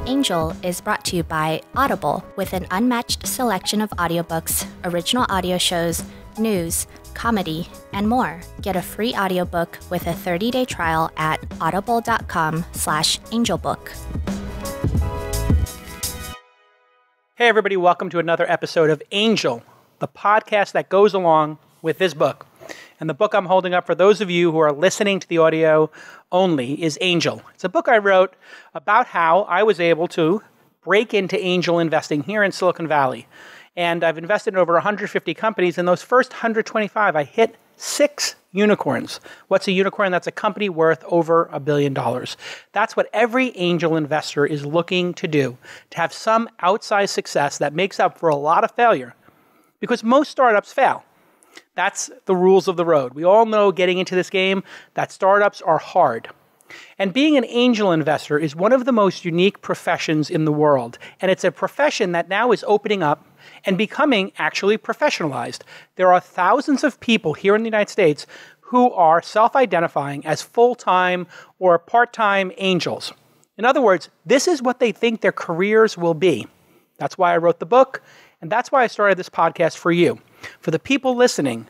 Angel is brought to you by Audible, with an unmatched selection of audiobooks, original audio shows, news, comedy, and more. Get a free audiobook with a 30-day trial at audible.com/angelbook. Hey everybody, welcome to another episode of Angel, the podcast that goes along with this book. And the book I'm holding up for those of you who are listening to the audio only is Angel. It's a book I wrote about how I was able to break into angel investing here in Silicon Valley. And I've invested in over 150 companies. In those first 125, I hit 6 unicorns. What's a unicorn? That's a company worth over $1 billion. That's what every angel investor is looking to do, to have some outsized success that makes up for a lot of failure. Because most startups fail. That's the rules of the road. We all know getting into this game that startups are hard. And being an angel investor is one of the most unique professions in the world. And it's a profession that now is opening up and becoming actually professionalized. There are thousands of people here in the United States who are self-identifying as full-time or part-time angels. In other words, this is what they think their careers will be. That's why I wrote the book, and that's why I started this podcast for you, for the people listening,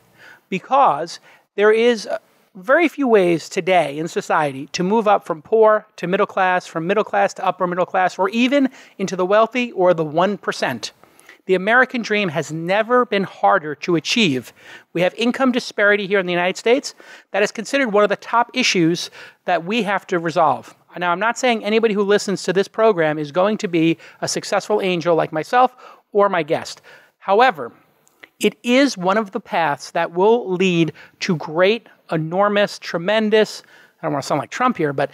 because there is very few ways today in society to move up from poor to middle class, from middle class to upper middle class, or even into the wealthy or the 1%. The American dream has never been harder to achieve. We have income disparity here in the United States that is considered one of the top issues that we have to resolve. Now, I'm not saying anybody who listens to this program is going to be a successful angel like myself or my guest. However, it is one of the paths that will lead to great, enormous, tremendous, I don't want to sound like Trump here, but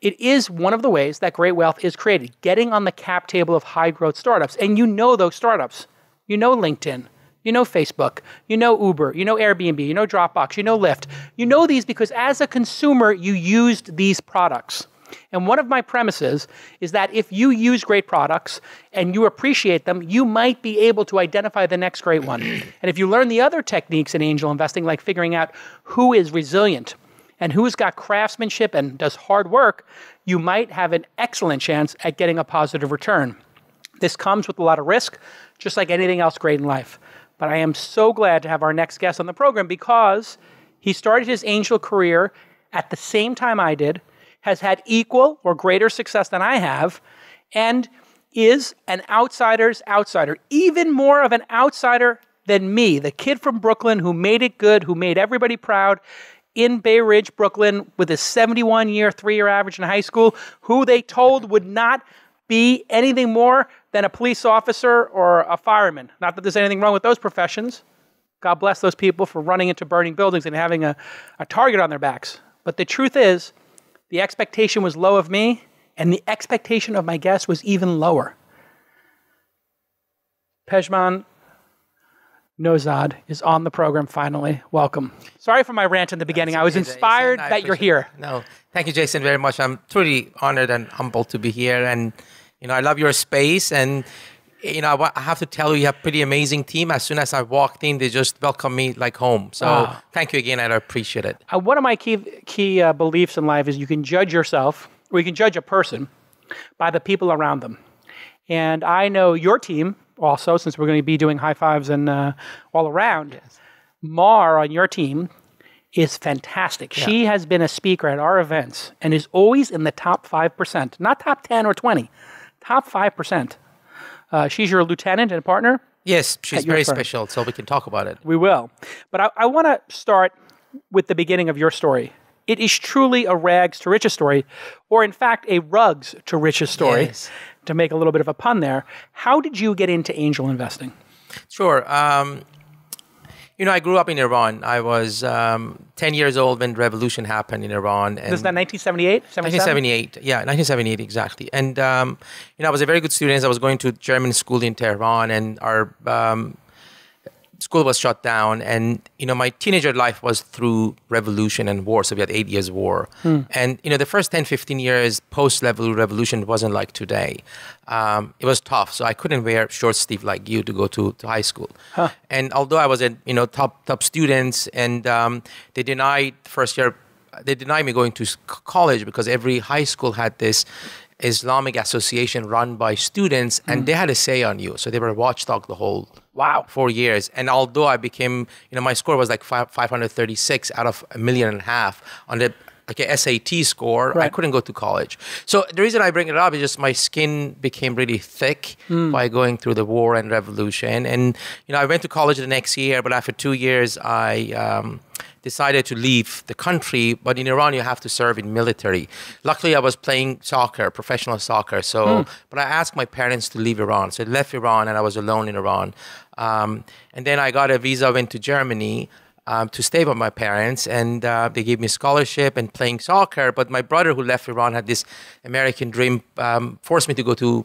it is one of the ways that great wealth is created, getting on the cap table of high-growth startups. And you know those startups. You know LinkedIn. You know Facebook. You know Uber. You know Airbnb. You know Dropbox. You know Lyft. You know these because as a consumer, you used these products. And one of my premises is that if you use great products and you appreciate them, you might be able to identify the next great one. And if you learn the other techniques in angel investing, like figuring out who is resilient and who's got craftsmanship and does hard work, you might have an excellent chance at getting a positive return. This comes with a lot of risk, just like anything else great in life. But I am so glad to have our next guest on the program because he started his angel career at the same time I did, has had equal or greater success than I have, and is an outsider's outsider, even more of an outsider than me, the kid from Brooklyn who made it good, who made everybody proud in Bay Ridge, Brooklyn, with a 71-year, 3-year average in high school, who they told would not be anything more than a police officer or a fireman. Not that there's anything wrong with those professions. God bless those people for running into burning buildings and having a target on their backs. But the truth is, the expectation was low of me, and the expectation of my guest was even lower. Pejman Nozad is on the program finally. Welcome. Sorry for my rant in the beginning. I was inspired that you're here. No, thank you, Jason, very much. I'm truly honored and humbled to be here. And, I love your space. And, I have to tell you have a pretty amazing team. As soon as I walked in, they just welcomed me like home. So thank you again. I appreciate it. One of my key beliefs in life is you can judge yourself, or you can judge a person by the people around them. And I know your team also, since we're going to be doing high fives and all around. Yes. Mar on your team is fantastic. Yeah. She has been a speaker at our events and is always in the top 5%, not top 10 or 20, top 5%. She's your lieutenant and partner? Yes, she's very special, so we can talk about it. We will. But I want to start with the beginning of your story. It is truly a rags to riches story, or in fact, a rugs to riches story, yes, to make a little bit of a pun there. How did you get into angel investing? Sure. I grew up in Iran. I was 10 years old when the revolution happened in Iran. And this is that 1978? 1978, yeah, 1978, exactly. And, I was a very good student. I was going to German school in Tehran, and our school was shut down. And, my teenager life was through revolution and war. So we had 8 years war. And, the first 10, 15 years post-revolution wasn't like today. It was tough. So I couldn't wear short sleeve like you to go to high school. Huh. And although I was a, top students, and they denied first year, they denied me going to college because every high school had this Islamic association run by students, and they had a say on you. So they were a watchdog the whole 4 years. And although I became, my score was like 536 out of 1.5 million on the like a SAT score, I couldn't go to college. So the reason I bring it up is just my skin became really thick by going through the war and revolution. And, I went to college the next year, but after 2 years, I decided to leave the country. But in Iran, you have to serve in military. Luckily, I was playing soccer, professional soccer. So, but I asked my parents to leave Iran. So I left Iran and I was alone in Iran. And then I got a visa, went to Germany to stay with my parents, and they gave me a scholarship and playing soccer. But my brother, who left Iran, had this American dream, forced me to go to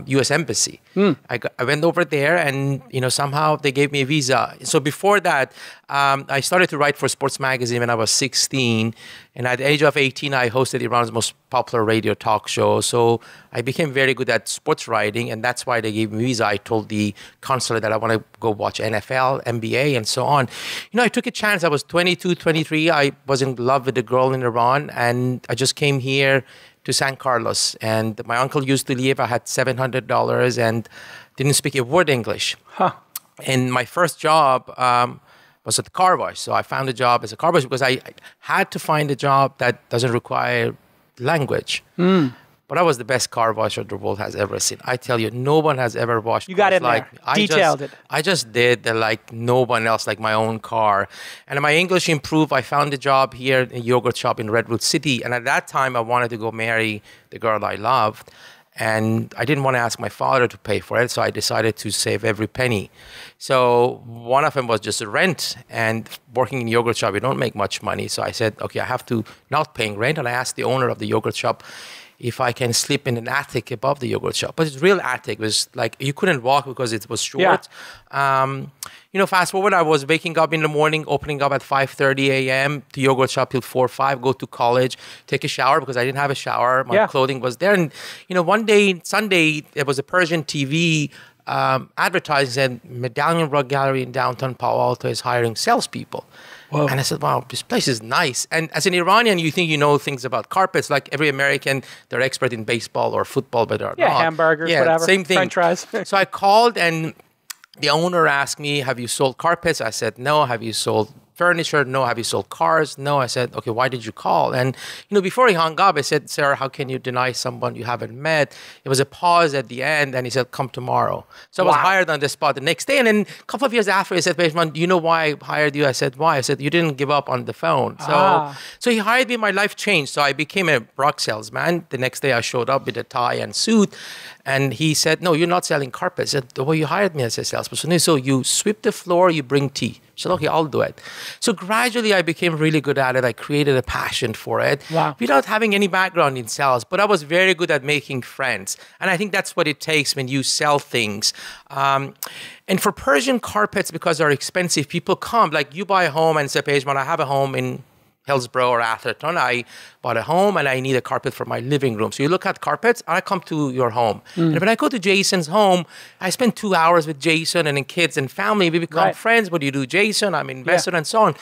U.S. Embassy. I went over there, and somehow they gave me a visa. So before that, I started to write for sports magazine when I was 16, and at the age of 18, I hosted Iran's most popular radio talk show. So I became very good at sports writing, and that's why they gave me a visa. I told the consulate that I want to go watch NFL, NBA, and so on. I took a chance. I was 22, 23. I was in love with a girl in Iran, and I just came here to San Carlos. And my uncle used to live. I had $700 and didn't speak a word English. And my first job was at the car wash. So I found a job as a car wash because I had to find a job that doesn't require language. But I was the best car washer the world has ever seen. I tell you, no one has ever washed. You got it like there. Detailed it. I just did like no one else, like my own car. And my English improved. I found a job here in a yogurt shop in Redwood City. And at that time, I wanted to go marry the girl I loved. And I didn't want to ask my father to pay for it, so I decided to save every penny. So one of them was just rent, and working in a yogurt shop, you don't make much money. So I said, okay, I have to not paying rent. And I asked the owner of the yogurt shop if I can sleep in an attic above the yogurt shop. But it's real attic. It was like you couldn't walk because it was short. Fast forward, I was waking up in the morning, opening up at 5:30 a.m. to yogurt shop till 4 or 5, go to college, take a shower because I didn't have a shower. My clothing was there. And, one day, Sunday, there was a Persian TV advertising said Medallion Rug Gallery in downtown Palo Alto is hiring salespeople. Whoa. And I said, wow, this place is nice. And as an Iranian, you think you know things about carpets. Like every American, they're expert in baseball or football, but they're not. Hamburgers, whatever. Same thing. French fries. So I called, and the owner asked me, have you sold carpets? I said, no. Have you sold furniture? No. Have you sold cars? No. I said, okay, why did you call? And, before he hung up, I said, sir, how can you deny someone you haven't met? It was a pause at the end, and he said, come tomorrow. So I was hired on the spot the next day. And then a couple of years after, he said, Pejman, do you know why I hired you? I said, why? I said, you didn't give up on the phone. So he hired me. My life changed. So I became a rug salesman. The next day, I showed up with a tie and suit. And he said, no, you're not selling carpets. I said, well, you hired me as a salesperson. So you sweep the floor, you bring tea. I said, okay, I'll do it. So gradually, I became really good at it. I created a passion for it without having any background in sales. But I was very good at making friends. And I think that's what it takes when you sell things. And for Persian carpets, because they're expensive, people come. Like you buy a home and say, Pejman, I have a home in Hillsborough or Atherton. I bought a home and I need a carpet for my living room. So you look at carpets, and I come to your home. And when I go to Jason's home, I spend 2 hours with Jason and then kids and family. We become friends. What do you do, Jason? I'm an investor and so on.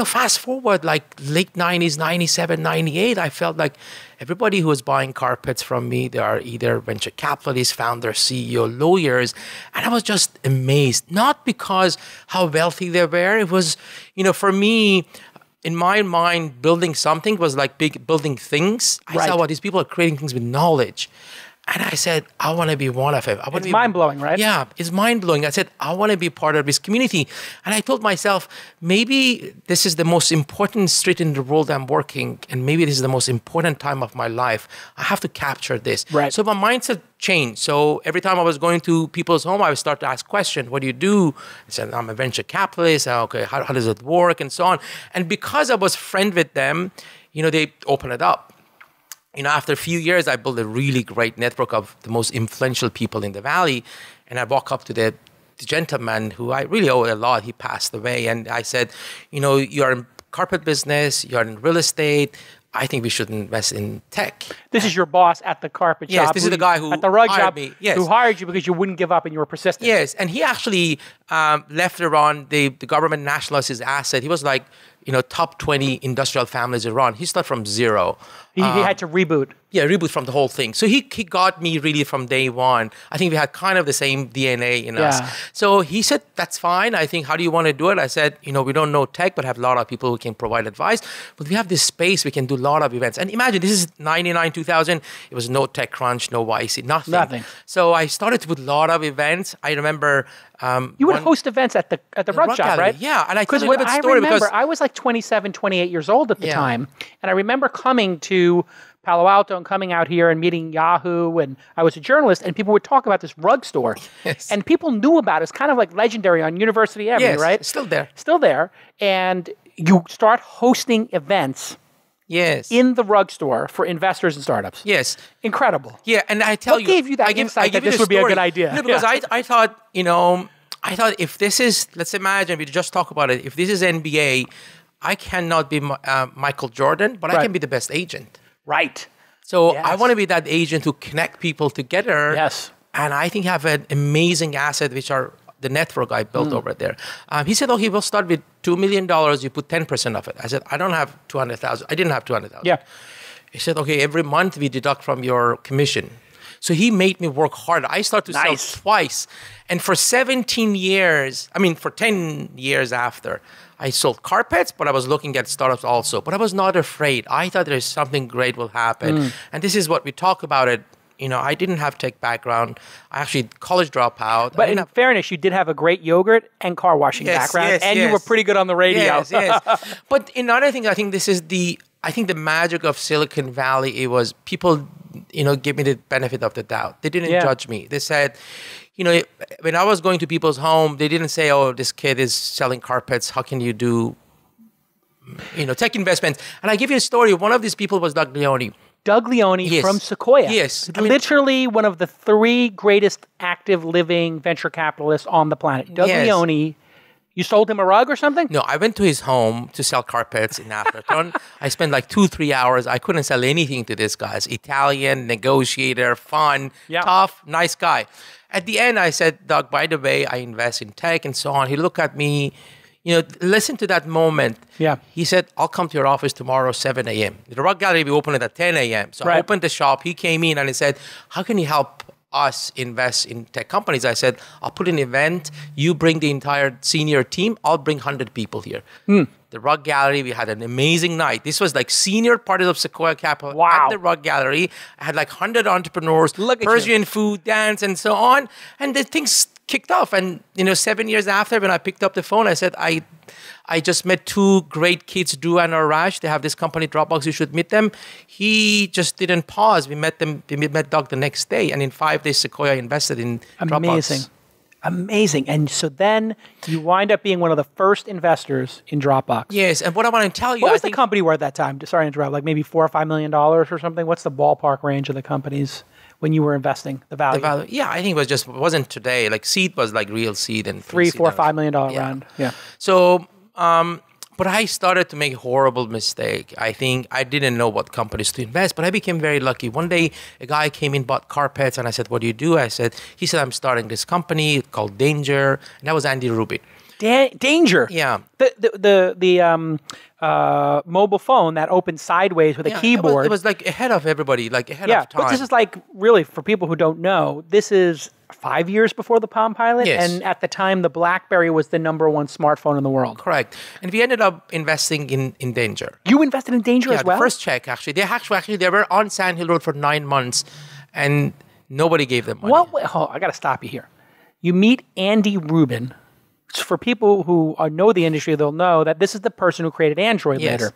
Fast forward like late 90s, 97, 98, I felt like everybody who was buying carpets from me, they are either venture capitalists, founders, CEO, lawyers. And I was just amazed. Not because how wealthy they were. It was, for me, in my mind, building something was like building things. I saw, these people are creating things with knowledge. And I said, I want to be one of them. It's mind-blowing, right? Yeah, it's mind-blowing. I said, I want to be part of this community. And I told myself, maybe this is the most important street in the world I'm working, and maybe this is the most important time of my life. I have to capture this. Right. So my mindset changed. So every time I was going to people's home, I would start to ask questions. What do you do? I said, I'm a venture capitalist. Okay, how does it work? And so on. And because I was friend with them, they open it up. After a few years, I built a really great network of the most influential people in the Valley. And I walk up to the gentleman who I really owe a lot. He passed away. And I said, you're in carpet business, you're in real estate. I think we should invest in tech. This is your boss at the carpet shop. Yes, this is the guy who at the rug hired shop me. Yes. Who hired you because you wouldn't give up and you were persistent. Yes, and he actually left Iran. The government nationalized his asset. He was like, top 20 industrial families in Iran. He started from zero. He had to reboot. Yeah, reboot from the whole thing. So he got me really from day one. I think we had kind of the same DNA in us. So he said, that's fine. I think, how do you want to do it? I said, we don't know tech, but have a lot of people who can provide advice. But we have this space, we can do a lot of events. And imagine, this is 99, 2000. It was no TechCrunch, no YC, nothing. So I started to put a lot of events. I remember... you would host events at the Rug Shop, right? Yeah, and I tell because a little bit story because I was like 27, 28 years old at the time, and I remember coming to Palo Alto and coming out here and meeting Yahoo, and I was a journalist, and people would talk about this rug store, and people knew about it. It's kind of like legendary on University Avenue, right? Still there. Still there, and you start hosting events. Yes. In the rug store for investors and startups. Yes. Incredible. Yeah, and I tell you... What gave you that insight that this would be a good idea? No, because I thought, I thought if this is, let's imagine, we just talk about it, if this is NBA, I cannot be Michael Jordan, but I can be the best agent. Right. So I want to be that agent to connect people together. Yes. And I think have an amazing asset, which are the network I built over there. He said, okay, we'll start with $2 million. You put 10% of it. I said, I don't have 200,000. I didn't have 200,000. Yeah. He said, okay, every month we deduct from your commission. So he made me work hard. I started to sell twice. And for 17 years, for 10 years after, I sold carpets, but I was looking at startups also. But I was not afraid. I thought there's something great will happen. And this is what we talk about it. I didn't have tech background. I actually college dropout. But in fairness, you did have a great yogurt and car washing background, and you were pretty good on the radio. Yes. But another thing, I think this is the magic of Silicon Valley. It was people, give me the benefit of the doubt. They didn't judge me. They said, when I was going to people's home, they didn't say, oh, this kid is selling carpets. How can you do, tech investments? And I give you a story. One of these people was Doug Leone. Doug Leone from Sequoia. Yes. Literally one of the 3 greatest active living venture capitalists on the planet. Doug Leone, you sold him a rug or something? No, I went to his home to sell carpets in Atherton. I spent like 2-3 hours. I couldn't sell anything to this guy. He's Italian, negotiator, fun, tough, nice guy. At the end, I said, Doug, by the way, I invest in tech and so on. He looked at me. Listen to that moment. Yeah. He said, I'll come to your office tomorrow, 7 a.m. The rug gallery will open it at 10 a.m. So I opened the shop. He came in and he said, how can you help us invest in tech companies? I said, I'll put an event. You bring the entire senior team. I'll bring 100 people here. The rug gallery, we had an amazing night. This was like senior parties of Sequoia Capital at the rug gallery. I had like 100 entrepreneurs, Persian food, dance, and so on. And the things kicked off. And 7 years after, when I picked up the phone, I said, I just met 2 great kids, Drew and Arash. They have this company, Dropbox. You should meet them. He just didn't pause. We met them. We met Doug the next day. And in 5 days, Sequoia invested in Dropbox. Amazing. And so then you wind up being one of the first investors in Dropbox. Yes. And what I want to tell you, what was the company worth at that time? Sorry to interrupt. Like maybe $4 or $5 million or something? What's the ballpark range of the companies when you were investing, the value? Yeah, I think it wasn't today. Like seed was like real seed and $3, $4, $5 million round. Yeah. So, but I started to make a horrible mistake. I think I didn't know what companies to invest, but I became very lucky. One day, a guy came in, bought carpets, and I said, what do you do? He said, I'm starting this company called Danger. And that was Andy Rubin. Danger? Yeah. The mobile phone that opened sideways with a keyboard. It was like ahead of everybody, like ahead of time. But this is like, really, for people who don't know, this is 5 years before the Palm Pilot. Yes. And at the time, the BlackBerry was the #1 smartphone in the world. Correct. And we ended up investing in Danger. You invested in Danger as well? The first check, actually. They were on Sand Hill Road for 9 months, and nobody gave them money. I got to stop you here. You meet Andy Rubin. For people who know the industry, they'll know that this is the person who created Android later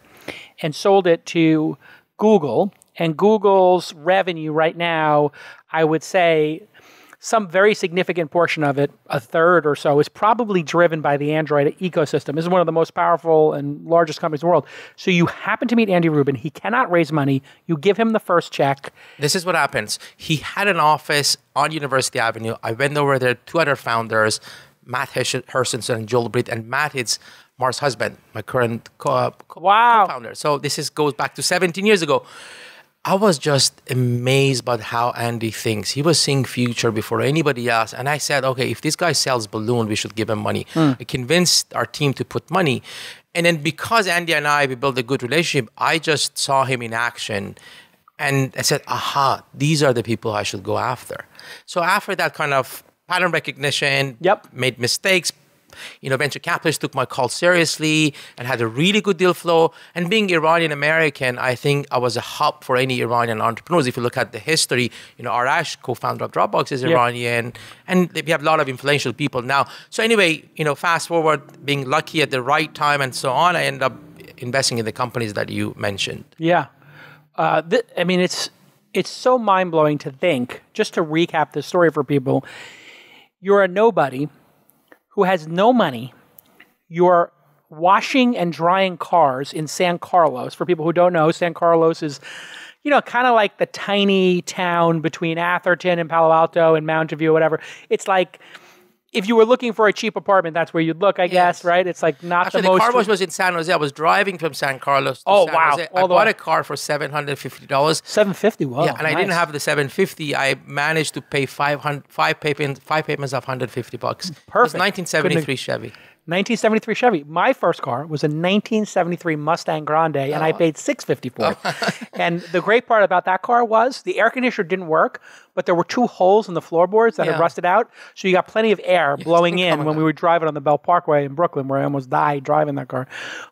and sold it to Google. And Google's revenue right now, I would say some very significant portion of it, a third or so, is probably driven by the Android ecosystem. This is one of the most powerful and largest companies in the world. So you happen to meet Andy Rubin. He cannot raise money. You give him the first check. This is what happens. He had an office on University Avenue. I went over there, 2 other founders, Matt Hersonson and Joel Britt, and Matt is Mar's husband, my current co-founder. So this goes back to 17 years ago. I was just amazed by how Andy thinks. He was seeing future before anybody else. And I said, okay, if this guy sells balloon, we should give him money. I convinced our team to put money. And then because Andy and we built a good relationship, I just saw him in action. And I said, aha, these are the people I should go after. So after that kind of pattern recognition, made mistakes, venture capitalists took my call seriously and had a really good deal flow. And being Iranian American, I think I was a hub for any Iranian entrepreneurs. If you look at the history, Arash, co-founder of Dropbox, is Iranian, and we have a lot of influential people now. So anyway, fast forward, being lucky at the right time and so on, I ended up investing in the companies that you mentioned. Yeah. It's so mind-blowing to think, just to recap the story for people, you're a nobody who has no money. You're washing and drying cars in San Carlos. For people who don't know, San Carlos is, kind of like the tiny town between Atherton and Palo Alto and Mountain View, whatever. It's like, if you were looking for a cheap apartment, that's where you'd look, I guess, right? It's like not Actually, the most... the car wash was in San Jose. I was driving from San Carlos to San Jose. I bought a car for $750. $750, wow. Yeah, and I didn't have the $750. I managed to pay five payments of $150. Perfect. It was 1973 Chevy. 1973 Chevy. My first car was a 1973 Mustang Grande, and I paid $650 for it. And the great part about that car was the air conditioner didn't work, but there were 2 holes in the floorboards that had rusted out, so you got plenty of air blowing in when we were driving on the Bell Parkway in Brooklyn, where I almost died driving that car.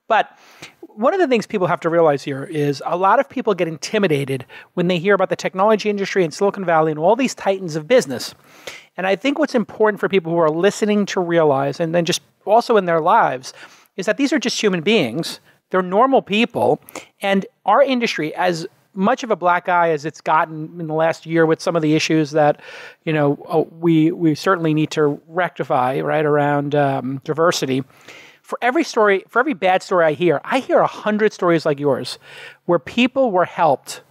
But one of the things people have to realize here is a lot of people get intimidated when they hear about the technology industry in Silicon Valley and all these titans of business. And I think what's important for people who are listening to realize, and then just also in their lives, is that these are just human beings. They're normal people. And our industry, as much of a black eye as it's gotten in the last year with some of the issues that, we certainly need to rectify, right, around diversity. For every bad story I hear 100 stories like yours where people were helped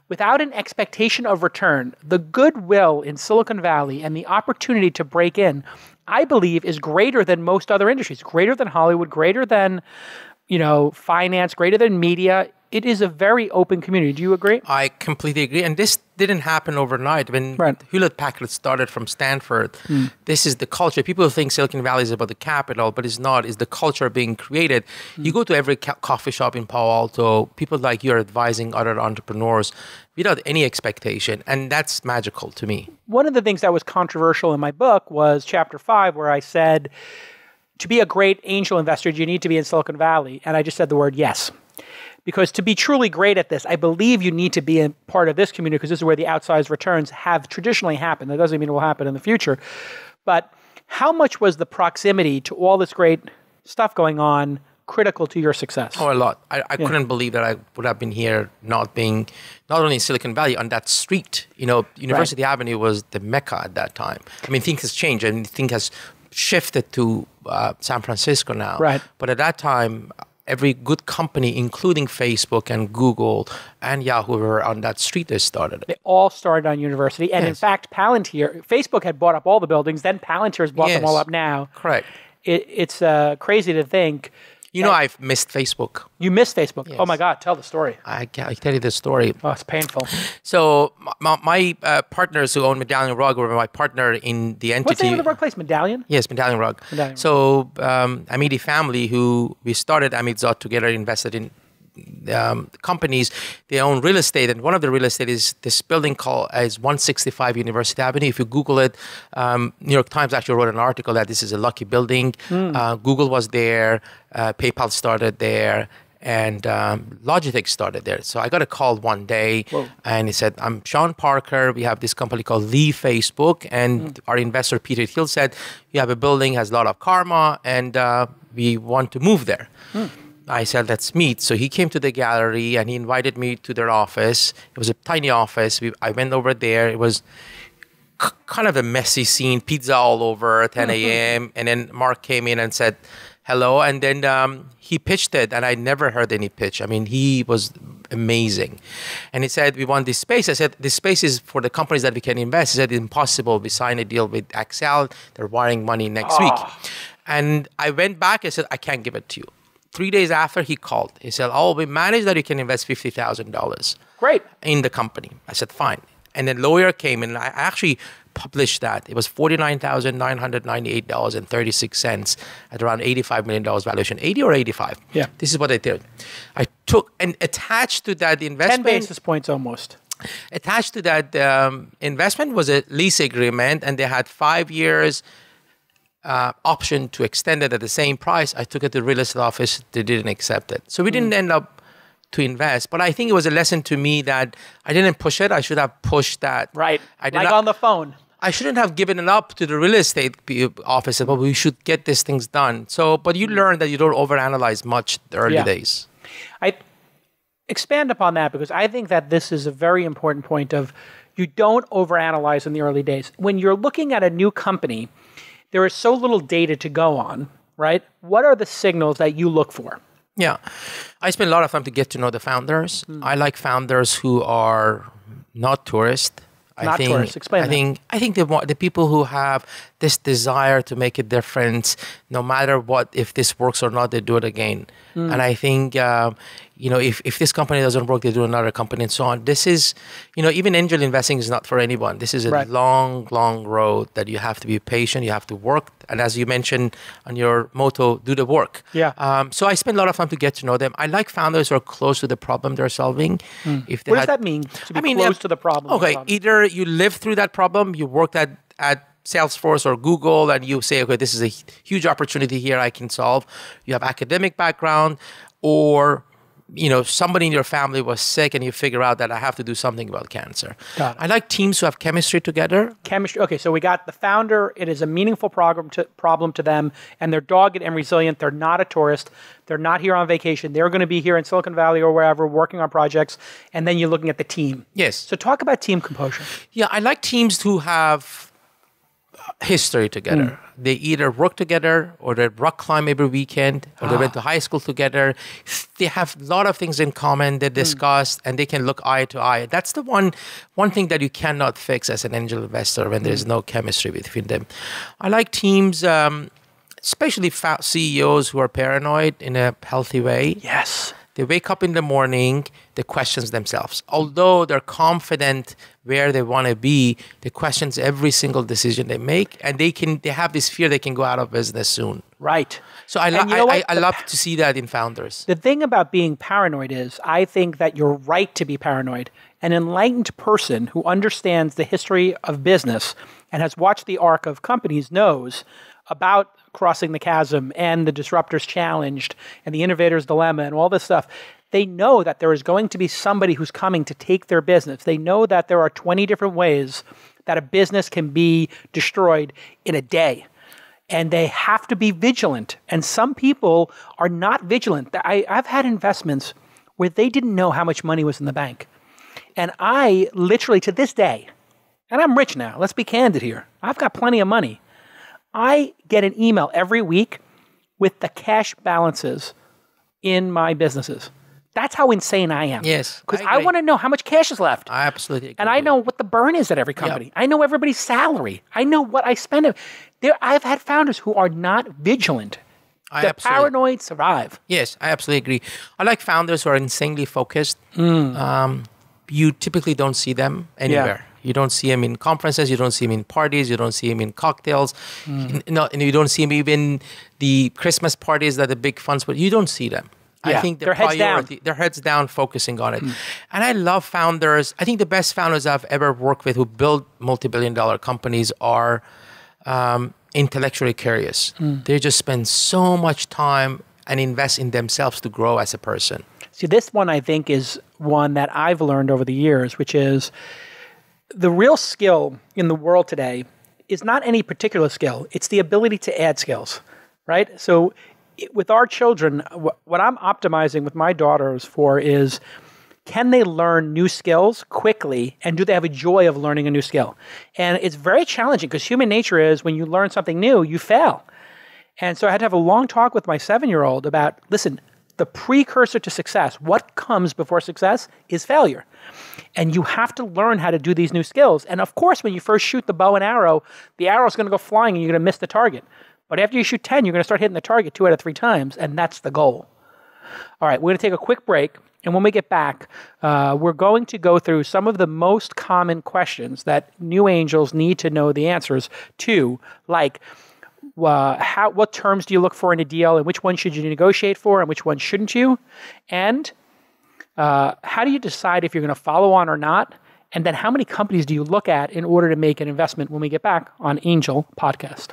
without an expectation of return. The goodwill in Silicon Valley and the opportunity to break in, I believe, is greater than most other industries, greater than Hollywood, greater than, finance, greater than media. It is a very open community. Do you agree? I completely agree. And this didn't happen overnight. When Hewlett-Packard started from Stanford, this is the culture. People think Silicon Valley is about the capital, but it's not. It's the culture being created. You go to every coffee shop in Palo Alto, people like you are advising other entrepreneurs without any expectation. And that's magical to me. One of the things that was controversial in my book was chapter 5, where I said, to be a great angel investor, you need to be in Silicon Valley. And I just said the word yes. Because to be truly great at this, I believe you need to be a part of this community, because this is where the outsized returns have traditionally happened. That doesn't mean it will happen in the future. But how much was the proximity to all this great stuff going on critical to your success? Oh, a lot. I couldn't believe that I would have been here not only in Silicon Valley, on that street. University Avenue was the Mecca at that time. I mean, things has changed and things has shifted to San Francisco now. Right. But at that time, every good company, including Facebook and Google and Yahoo, were on that street they started. They all started on University. And in fact, Palantir, Facebook had bought up all the buildings, then Palantir's bought them all up now. Correct. It's crazy to think. I've missed Facebook. You missed Facebook? Yes. Oh my God, tell the story. I tell you the story. Oh, it's painful. So my partners who own Medallion Rug were my partner in the entity. What's the name of the workplace? Medallion? Yes, Medallion Rug. So Amidi family, who we started Zot together, invested in companies. They own real estate, and one of the real estate is this building called 165 University Avenue. If you Google it, New York Times actually wrote an article that this is a lucky building. Google was there, PayPal started there, and Logitech started there. So I got a call one day, and he said, "I'm Sean Parker. We have this company called The Facebook, and our investor Peter Thiel said, you have a building, has a lot of karma, and we want to move there." I said, let's meet. So he came to the gallery and he invited me to their office. It was a tiny office. I went over there. It was kind of a messy scene, pizza all over at 10 a.m. And then Mark came in and said, hello. And then he pitched it, and I never heard any pitch. I mean, he was amazing. And he said, we want this space. I said, this space is for the companies that we can invest. He said, impossible. We signed a deal with Excel. They're wiring money next week. And I went back. I said, I can't give it to you. 3 days after, he called. He said, "Oh, we managed that you can invest $50,000 Great. in the company." I said, "Fine." And then lawyer came and I actually published that. It was $49,998.36 at around $85 million valuation. 80 or 85? Yeah. This is what I did. I took and attached to that the investment. 10 basis points almost. Attached to that investment was a lease agreement, and they had 5 years option to extend it at the same price. I took it to the real estate office. They didn't accept it. So we didn't end up to invest. But I think it was a lesson to me that I didn't push it. I should have pushed that. Right. I did like not, on the phone. I shouldn't have given it up to the real estate office, but we should get these things done. So, but you learn that you don't overanalyze much the early days. I expand upon that because I think that this is a very important point of you don't overanalyze in the early days. When you're looking at a new company, there is so little data to go on, right? What are the signals that you look for? Yeah. I spend a lot of time to get to know the founders. I like founders who are not tourists. Tourists. Explain that. I think the people who have this desire to make a difference, no matter what, if this works or not, they do it again. And I think, if this company doesn't work, they do another company and so on. This is, even angel investing is not for anyone. This is a long, long road that you have to be patient. You have to work. And as you mentioned on your motto, do the work. Yeah. So I spend a lot of time to get to know them. I like founders who are close to the problem they're solving. What does that mean, to be close to the problem? Okay, either you live through that problem, you worked at Salesforce or Google, and you say, okay, this is a huge opportunity here I can solve. You have academic background, or somebody in your family was sick and you figure out that I have to do something about cancer. I like teams who have chemistry together. Chemistry. Okay, so we got the founder. It is a meaningful problem to them, and they're dogged and resilient. They're not a tourist. They're not here on vacation. They're going to be here in Silicon Valley or wherever working on projects, and then you're looking at the team. Yes. So talk about team composure. Yeah, I like teams who have history together. They either work together or they rock climb every weekend or they went to high school together. They have a lot of things in common. They discuss and they can look eye to eye. That's the one thing that you cannot fix as an angel investor when there's no chemistry between them. I like teams, especially CEOs who are paranoid in a healthy way. Yes. They wake up in the morning, they question themselves. Although they're confident where they want to be, they question every single decision they make, and they have this fear they can go out of business soon. Right. So I love to see that in founders. The thing about being paranoid is I think that you're right to be paranoid. An enlightened person who understands the history of business and has watched the arc of companies knows about crossing the chasm and the disruptors challenged and the innovator's dilemma and all this stuff. They know that there is going to be somebody who's coming to take their business. They know that there are 20 different ways that a business can be destroyed in a day. And they have to be vigilant. And some people are not vigilant. I've had investments where they didn't know how much money was in the bank. And I literally, to this day, and I'm rich now, let's be candid here. I've got plenty of money. I get an email every week with the cash balances in my businesses. That's how insane I am. Yes. Because I want to know how much cash is left. I absolutely agree. And I know what the burn is at every company. Yep. I know everybody's salary. I know what I spend. I've had founders who are not vigilant. The paranoid survive. Yes, I absolutely agree. I like founders who are insanely focused. You typically don't see them anywhere. Yeah. You don't see them in conferences. You don't see them in parties. You don't see them in cocktails. And you don't see them even the Christmas parties that the big funds. But you don't see them. Yeah. I think they're heads down, focusing on it. And I love founders. I think the best founders I've ever worked with who build multi-billion-dollar companies are intellectually curious. They just spend so much time and invest in themselves to grow as a person. See, this one I think is one that I've learned over the years, which is the real skill in the world today is not any particular skill. It's the ability to add skills, right? So with our children, what I'm optimizing with my daughters for is, can they learn new skills quickly, and do they have a joy of learning a new skill? And it's very challenging because human nature is when you learn something new, you fail. And so I had to have a long talk with my 7-year-old about, listen, the precursor to success, what comes before success is failure. And you have to learn how to do these new skills. And of course, when you first shoot the bow and arrow, the arrow's going to go flying and you're going to miss the target. But after you shoot 10, you're going to start hitting the target 2 out of 3 times, and that's the goal. All right, we're going to take a quick break. And when we get back, we're going to go through some of the most common questions that new angels need to know the answers to, like what terms do you look for in a deal, and which one should you negotiate for, and which one shouldn't you? And how do you decide if you're going to follow on or not? And then how many companies do you look at in order to make an investment when we get back on Angel Podcast?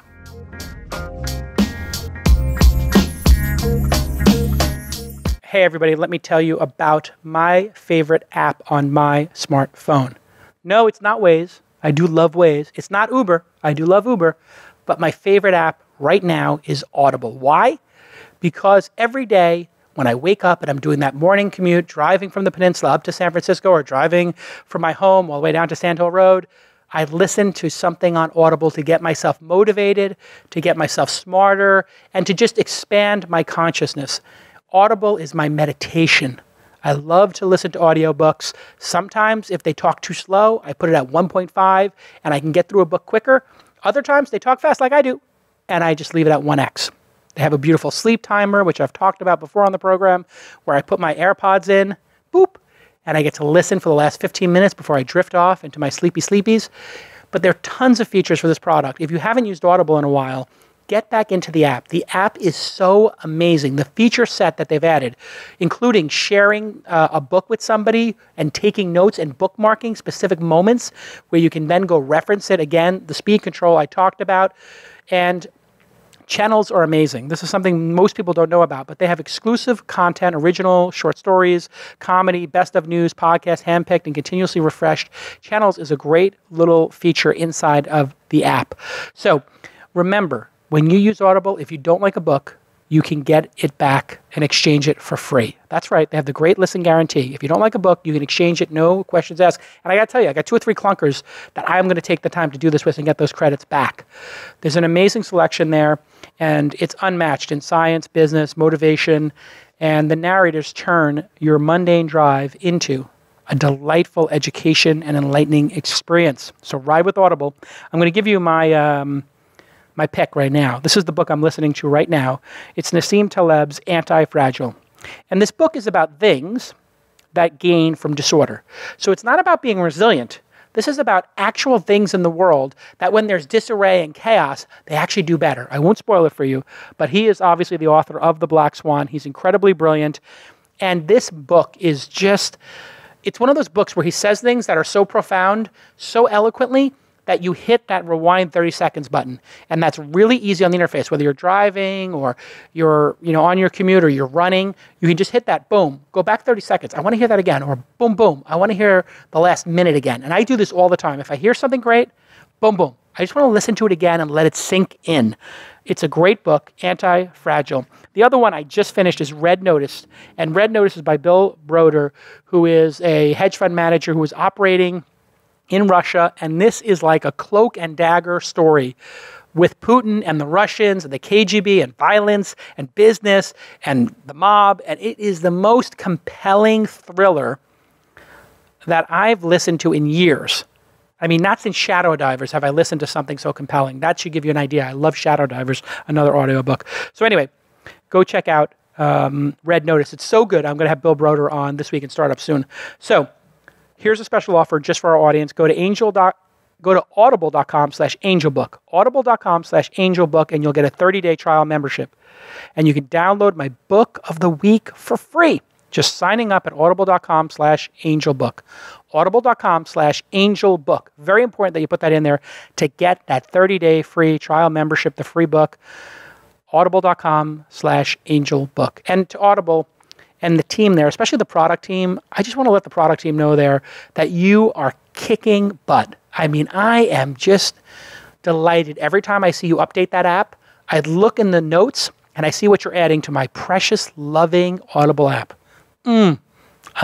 Hey, everybody, let me tell you about my favorite app on my smartphone. No, it's not Waze. I do love Waze. It's not Uber. I do love Uber. But my favorite app right now is Audible. Why? Because every day when I wake up and I'm doing that morning commute, driving from the peninsula up to San Francisco or driving from my home all the way down to Sand Hill Road, I listen to something on Audible to get myself motivated, to get myself smarter, and to just expand my consciousness. Audible is my meditation. I love to listen to audiobooks. Sometimes if they talk too slow, I put it at 1.5 and I can get through a book quicker. Other times they talk fast like I do, and I just leave it at 1x. They have a beautiful sleep timer, which I've talked about before on the program, where I put my AirPods in, boop, and I get to listen for the last 15 minutes before I drift off into my sleepy sleepies. But there are tons of features for this product. If you haven't used Audible in a while, get back into the app. The app is so amazing. The feature set that they've added, including sharing a book with somebody and taking notes and bookmarking specific moments where you can then go reference it again, the speed control I talked about, and channels are amazing. This is something most people don't know about, but they have exclusive content, original short stories, comedy, best of news, podcasts, handpicked and continuously refreshed. Channels is a great little feature inside of the app. So remember, when you use Audible, if you don't like a book, you can get it back and exchange it for free. That's right. They have the great listen guarantee. If you don't like a book, you can exchange it, no questions asked. And I got to tell you, I got 2 or 3 clunkers that I'm going to take the time to do this with and get those credits back. There's an amazing selection there, and it's unmatched in science, business, motivation, and the narrators turn your mundane drive into a delightful education and enlightening experience. So ride with Audible. I'm going to give you my pick right now. This is the book I'm listening to right now. It's Nassim Taleb's Anti-Fragile. And this book is about things that gain from disorder. So it's not about being resilient. This is about actual things in the world that when there's disarray and chaos, they actually do better. I won't spoil it for you, but he is obviously the author of The Black Swan. He's incredibly brilliant. And this book is just, it's one of those books where he says things that are so profound, so eloquently, that you hit that rewind 30 seconds button. And that's really easy on the interface. Whether you're driving or you're on your commute or you're running, you can just hit that, boom, go back 30 seconds. I want to hear that again. Or boom, boom, I want to hear the last minute again. And I do this all the time. If I hear something great, boom, boom. I just want to listen to it again and let it sink in. It's a great book, Anti-Fragile. The other one I just finished is Red Notice. And Red Notice is by Bill Broder, who is a hedge fund manager who is operating in Russia, and this is like a cloak and dagger story with Putin and the Russians and the KGB and violence and business and the mob, and it is the most compelling thriller that I've listened to in years. I mean, not since Shadow Divers have I listened to something so compelling. That should give you an idea. I love Shadow Divers, another audiobook. So anyway, go check out Red Notice. It's so good. I'm going to have Bill Broder on this week in Startup soon. So here's a special offer just for our audience. Go to audible.com/angelbook. Audible.com/angelbook, and you'll get a 30-day trial membership. And you can download my book of the week for free. Just signing up at audible.com/angelbook. Audible.com/angelbook. Very important that you put that in there to get that 30-day free trial membership, the free book. Audible.com/angelbook. And to Audible and the team there, especially the product team, I just want to let the product team know there that you are kicking butt. I mean, I am just delighted. Every time I see you update that app, I look in the notes and I see what you're adding to my precious, loving Audible app. I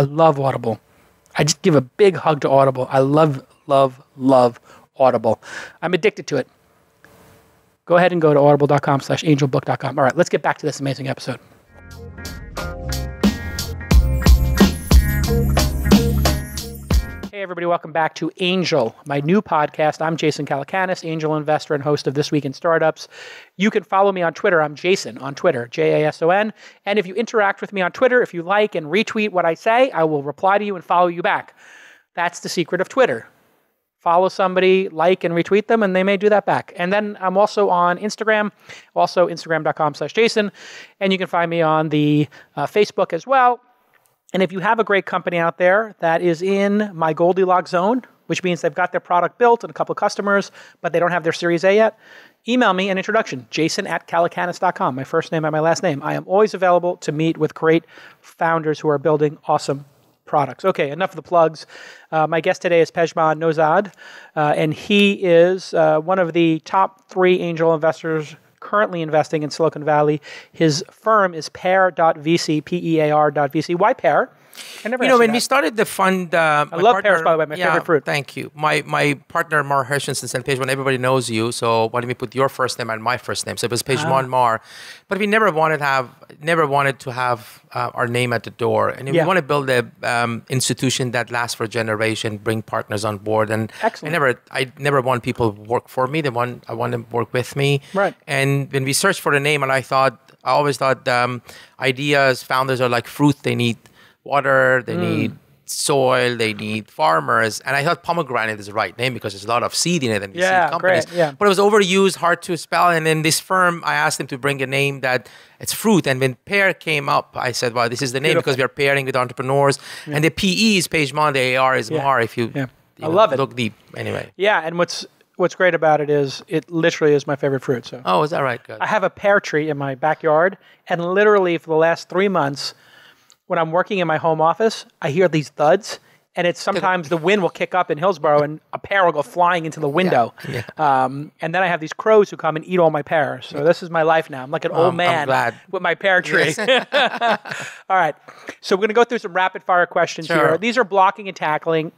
love Audible. I just give a big hug to Audible. I love, love, love Audible. I'm addicted to it. Go ahead and go to audible.com/angelbook.com. All right, let's get back to this amazing episode. Hey Hey, everybody, welcome back to Angel, my new podcast. I'm Jason Calacanis, angel investor and host of This Week in Startups. You can follow me on Twitter. I'm Jason on Twitter, Jason. And if you interact with me on Twitter, if you like and retweet what I say, I will reply to you and follow you back. That's the secret of Twitter. Follow somebody, like and retweet them, and they may do that back. And then I'm also on Instagram, also Instagram.com/Jason. And you can find me on the Facebook as well. And if you have a great company out there that is in my Goldilocks zone, which means they've got their product built and a couple of customers, but they don't have their Series A yet, email me an introduction, jason@calacanis.com, my first name and my last name. I am always available to meet with great founders who are building awesome products. Okay, enough of the plugs. My guest today is Pejman Nozad, and he is one of the top 3 angel investors currently investing in Silicon Valley. His firm is Pear.vc, Pear.vc. Why Pear? I never asked you when that. we started the fund, I love pears, by the way, my favorite fruit. Thank you. My partner, Mar Hershenson, said, Pejman, everybody knows you, so why don't we put your first name and my first name? So it was Pejman Mar. But we never wanted to have our name at the door. And we want to build a institution that lasts for a generation, bring partners on board. And excellent. I never want people to work for me. I want them to work with me. Right. And when we searched for the name, and I always thought ideas, founders are like fruit. They need water, they need soil, they need farmers. And I thought pomegranate is the right name because there's a lot of seed in it and seed companies. Great, yeah. But it was overused, hard to spell. And in this firm, I asked them to bring a name that it's fruit. And when Pear came up, I said, well, this is the name because we are pairing with entrepreneurs. Yeah. And the PE is Pejman, the AR is Mar. If you, I love it. Look deep. Anyway. Yeah, and what's great about it is it literally is my favorite fruit. So. Oh, is that right? Good. I have a pear tree in my backyard, and literally for the last 3 months, when I'm working in my home office, I hear these thuds, and it's sometimes the wind will kick up in Hillsborough, and a pear will go flying into the window. Yeah. And then I have these crows who come and eat all my pears. So this is my life now. I'm like an old man with my pear tree. Yes. All right. So we're going to go through some rapid fire questions here. These are blocking and tackling,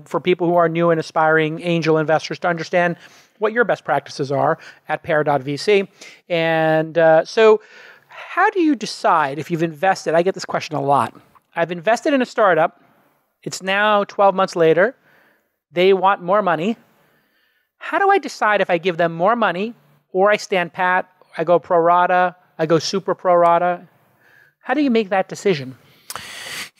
for people who are new and aspiring angel investors to understand what your best practices are at Pear.vc. And so how do you decide if you've invested? I get this question a lot. I've invested in a startup. It's now 12 months later. They want more money. How do I decide if I give them more money or I stand pat, I go pro rata, I go super pro rata? How do you make that decision?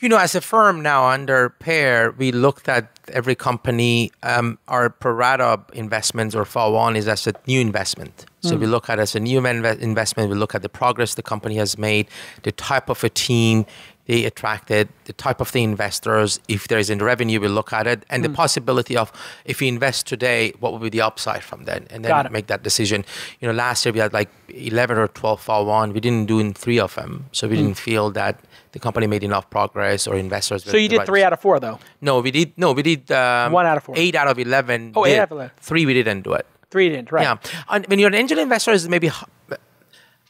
As a firm now under Pear, we looked at every company. Our pro rata investments or follow-on is as a new investment. So we look at it as a new investment. We look at the progress the company has made, the type of a team they attracted, the type of the investors. If there is in revenue, we look at it, and the possibility of if we invest today, what would be the upside from that, and then make that decision. Last year we had like 11 or 12 follow-on. We didn't do in 3 of them, so we didn't feel that the company made enough progress or investors. So you did 3 out of 4 though? No, we did 1 out of 4. 8 out of 11. Oh, 8 out of 11. 3 we didn't do it. 3 didn't, right? Yeah. And when you're an angel investor, it's maybe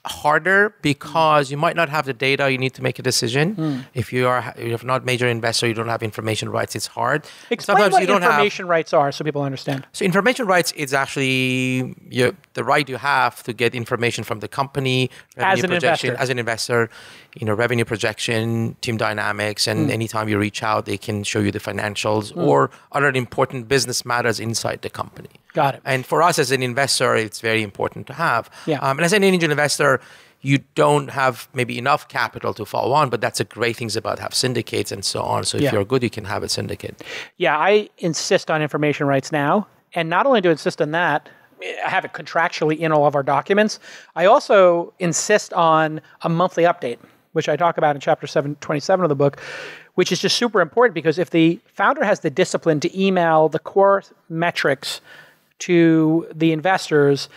harder because you might not have the data. You need to make a decision. If you're not major investor, you don't have information rights. It's hard. Explain sometimes what information rights are so people understand. So information rights is actually the right you have to get information from the company, as an investor, revenue projection, team dynamics, and anytime you reach out, they can show you the financials or other important business matters inside the company. Got it. And for us as an investor, it's very important to have. Yeah. And as an angel investor, you don't have maybe enough capital to follow on, but that's a great thing about have syndicates and so on. So if you're good, you can have a syndicate. Yeah, I insist on information rights now. And not only do I insist on that, I have it contractually in all of our documents. I also insist on a monthly update, which I talk about in chapter 27 of the book, which is just super important because if the founder has the discipline to email the core metrics to the investors,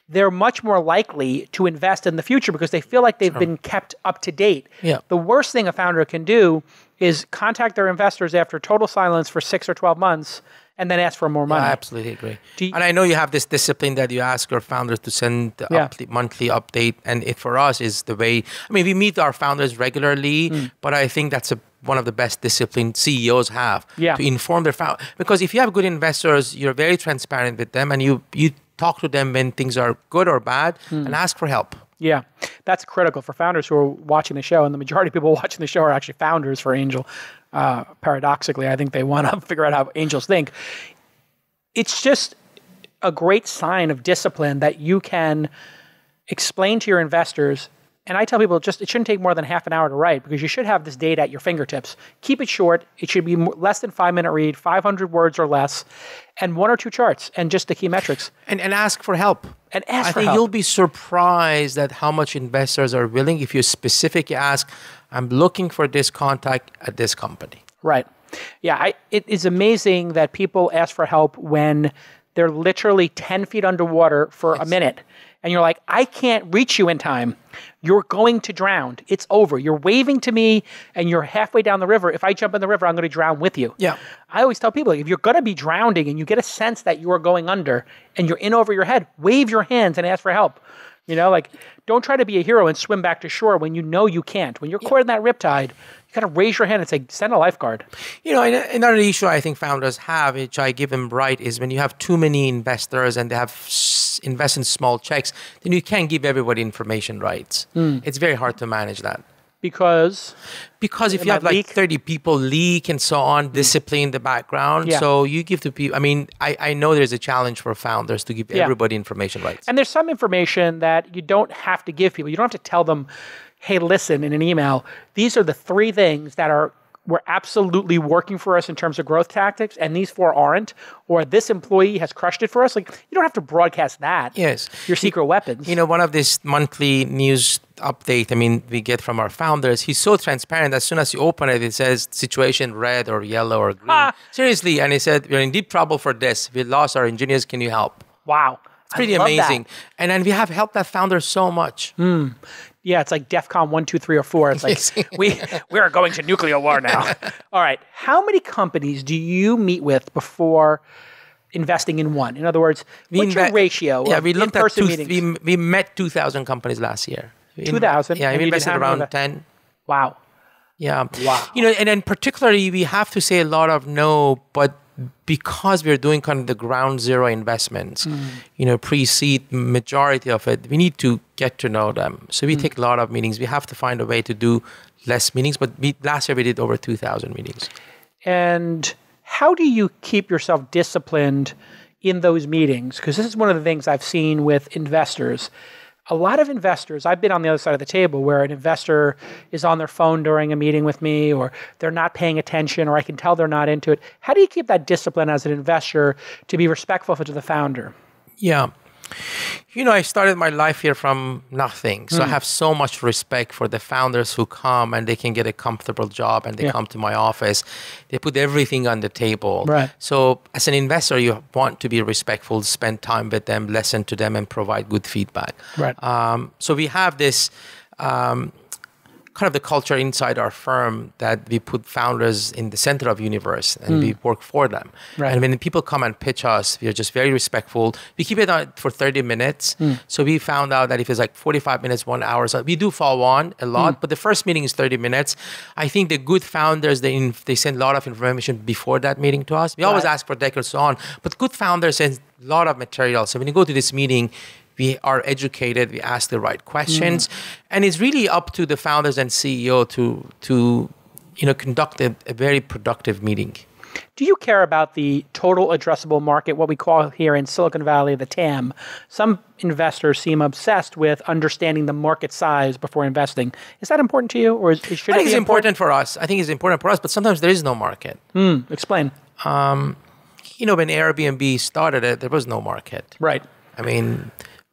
they're much more likely to invest in the future because they feel like they've been kept up to date. Yeah. The worst thing a founder can do is contact their investors after total silence for 6 or 12 months and then ask for more money. I absolutely agree. And I know you have this discipline that you ask your founders to send the monthly update. And it for us is the way, we meet our founders regularly, but I think that's one of the best discipline CEOs have to inform their founders. Because if you have good investors, you're very transparent with them and you talk to them when things are good or bad and ask for help. Yeah, that's critical for founders who are watching the show. And the majority of people watching the show are actually founders for Angel. Paradoxically, I think they want to figure out how angels think. It's just a great sign of discipline that you can explain to your investors. And I tell people it shouldn't take more than half an hour to write because you should have this data at your fingertips. Keep it short. It should be less than 5-minute read, 500 words or less, and 1 or 2 charts and just the key metrics. And ask for help. And ask for I think help. you'll be surprised at how much investors are willing if you specifically ask, I'm looking for this contact at this company. Right. Yeah, it is amazing that people ask for help when they're literally 10 feet underwater for a minute. And you're like, I can't reach you in time. You're going to drown. It's over. You're waving to me and you're halfway down the river. If I jump in the river, I'm going to drown with you. Yeah. I always tell people, if you're going to be drowning and you get a sense that you are going under and you're in over your head, wave your hands and ask for help. Don't try to be a hero and swim back to shore when you know you can't. When you're caught in that riptide, you got to raise your hand and say, send a lifeguard. Another issue I think founders have, which I give them right, is when you have too many investors and they have invest in small checks, then you can't give everybody information rights. It's very hard to manage that. Because if you have like 30 people leak and so on, discipline in the background. Yeah. So you give to people, I know there's a challenge for founders to give everybody information rights. And there's some information that you don't have to give people. You don't have to tell them, hey, listen, in an email, these are the 3 things that we're absolutely working for us in terms of growth tactics, and these 4 aren't, or this employee has crushed it for us. You don't have to broadcast that. Yes. Your secret weapons. One of this monthly news update, we get from our founders, he's so transparent. As soon as you open it, it says situation red or yellow or green. Seriously. And he said, we're in deep trouble for this. We lost our engineers. Can you help? Wow. It's pretty amazing. And then we have helped that founder so much. Yeah, it's like DEFCON 1, 2, 3, or 4. It's like we are going to nuclear war now. All right. How many companies do you meet with before investing in one? In other words, what's your ratio of we looked in-person meetings? We met 2,000 companies last year. 2,000? Yeah, we invested around 10. Wow. Yeah. Wow. And then particularly we have to say a lot of no, but because we're doing kind of the ground zero investments, pre-seed majority of it, we need to get to know them. So we take a lot of meetings. We have to find a way to do less meetings, but last year we did over 2,000 meetings. And how do you keep yourself disciplined in those meetings? Because this is one of the things I've seen with investors. A lot of investors, I've been on the other side of the table where an investor is on their phone during a meeting with me, or they're not paying attention, or I can tell they're not into it. How do you keep that discipline as an investor to be respectful to the founder? Yeah. I started my life here from nothing. So I have so much respect for the founders who come and they can get a comfortable job and they come to my office. They put everything on the table. Right. So as an investor, you want to be respectful, spend time with them, listen to them, and provide good feedback. Right. So we have this kind of the culture inside our firm that we put founders in the center of the universe and we work for them. Right. And when people come and pitch us, we are just very respectful. We keep it on for 30 minutes. So we found out that if it's like 45 minutes, 1 hour, so we do follow on a lot, but the first meeting is 30 minutes. I think the good founders, they send a lot of information before that meeting to us. We always ask for deck and so on, but good founders send a lot of material. So when you go to this meeting, we are educated, we ask the right questions, and it's really up to the founders and CEO to conduct a very productive meeting. Do you care about the total addressable market, what we call here in Silicon Valley the TAM? Some investors seem obsessed with understanding the market size before investing. Is that important to you, or should it be I think it's important for us. I think it's important for us, but sometimes there is no market. Explain. When Airbnb started it, there was no market. Right.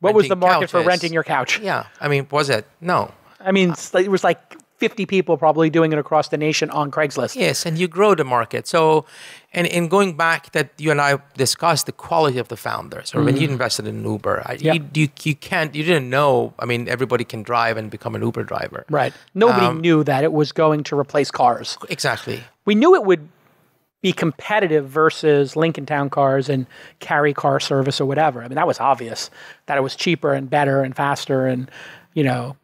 What was the market for renting your couch? Yeah. Was it? No. It was like 50 people probably doing it across the nation on Craigslist. Yes, and you grow the market. So, and in going back that you and I discussed the quality of the founders, or when you invested in Uber, you didn't know, everybody can drive and become an Uber driver. Right. Nobody knew that it was going to replace cars. Exactly. We knew it would be competitive versus Lincoln Town Cars and Carry Car Service or whatever. That was obvious that it was cheaper and better and faster and,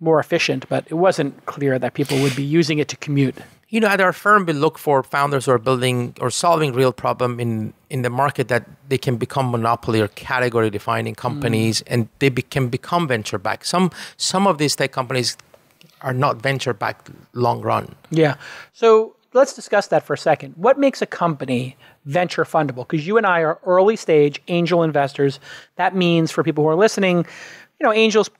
more efficient, but it wasn't clear that people would be using it to commute. At our firm, we look for founders who are building or solving real problem in the market that they can become monopoly or category defining companies and they can become venture backed. Some of these tech companies are not venture backed long run. Yeah. So let's discuss that for a second. What makes a company venture fundable? Because you and I are early stage angel investors. That means for people who are listening, angels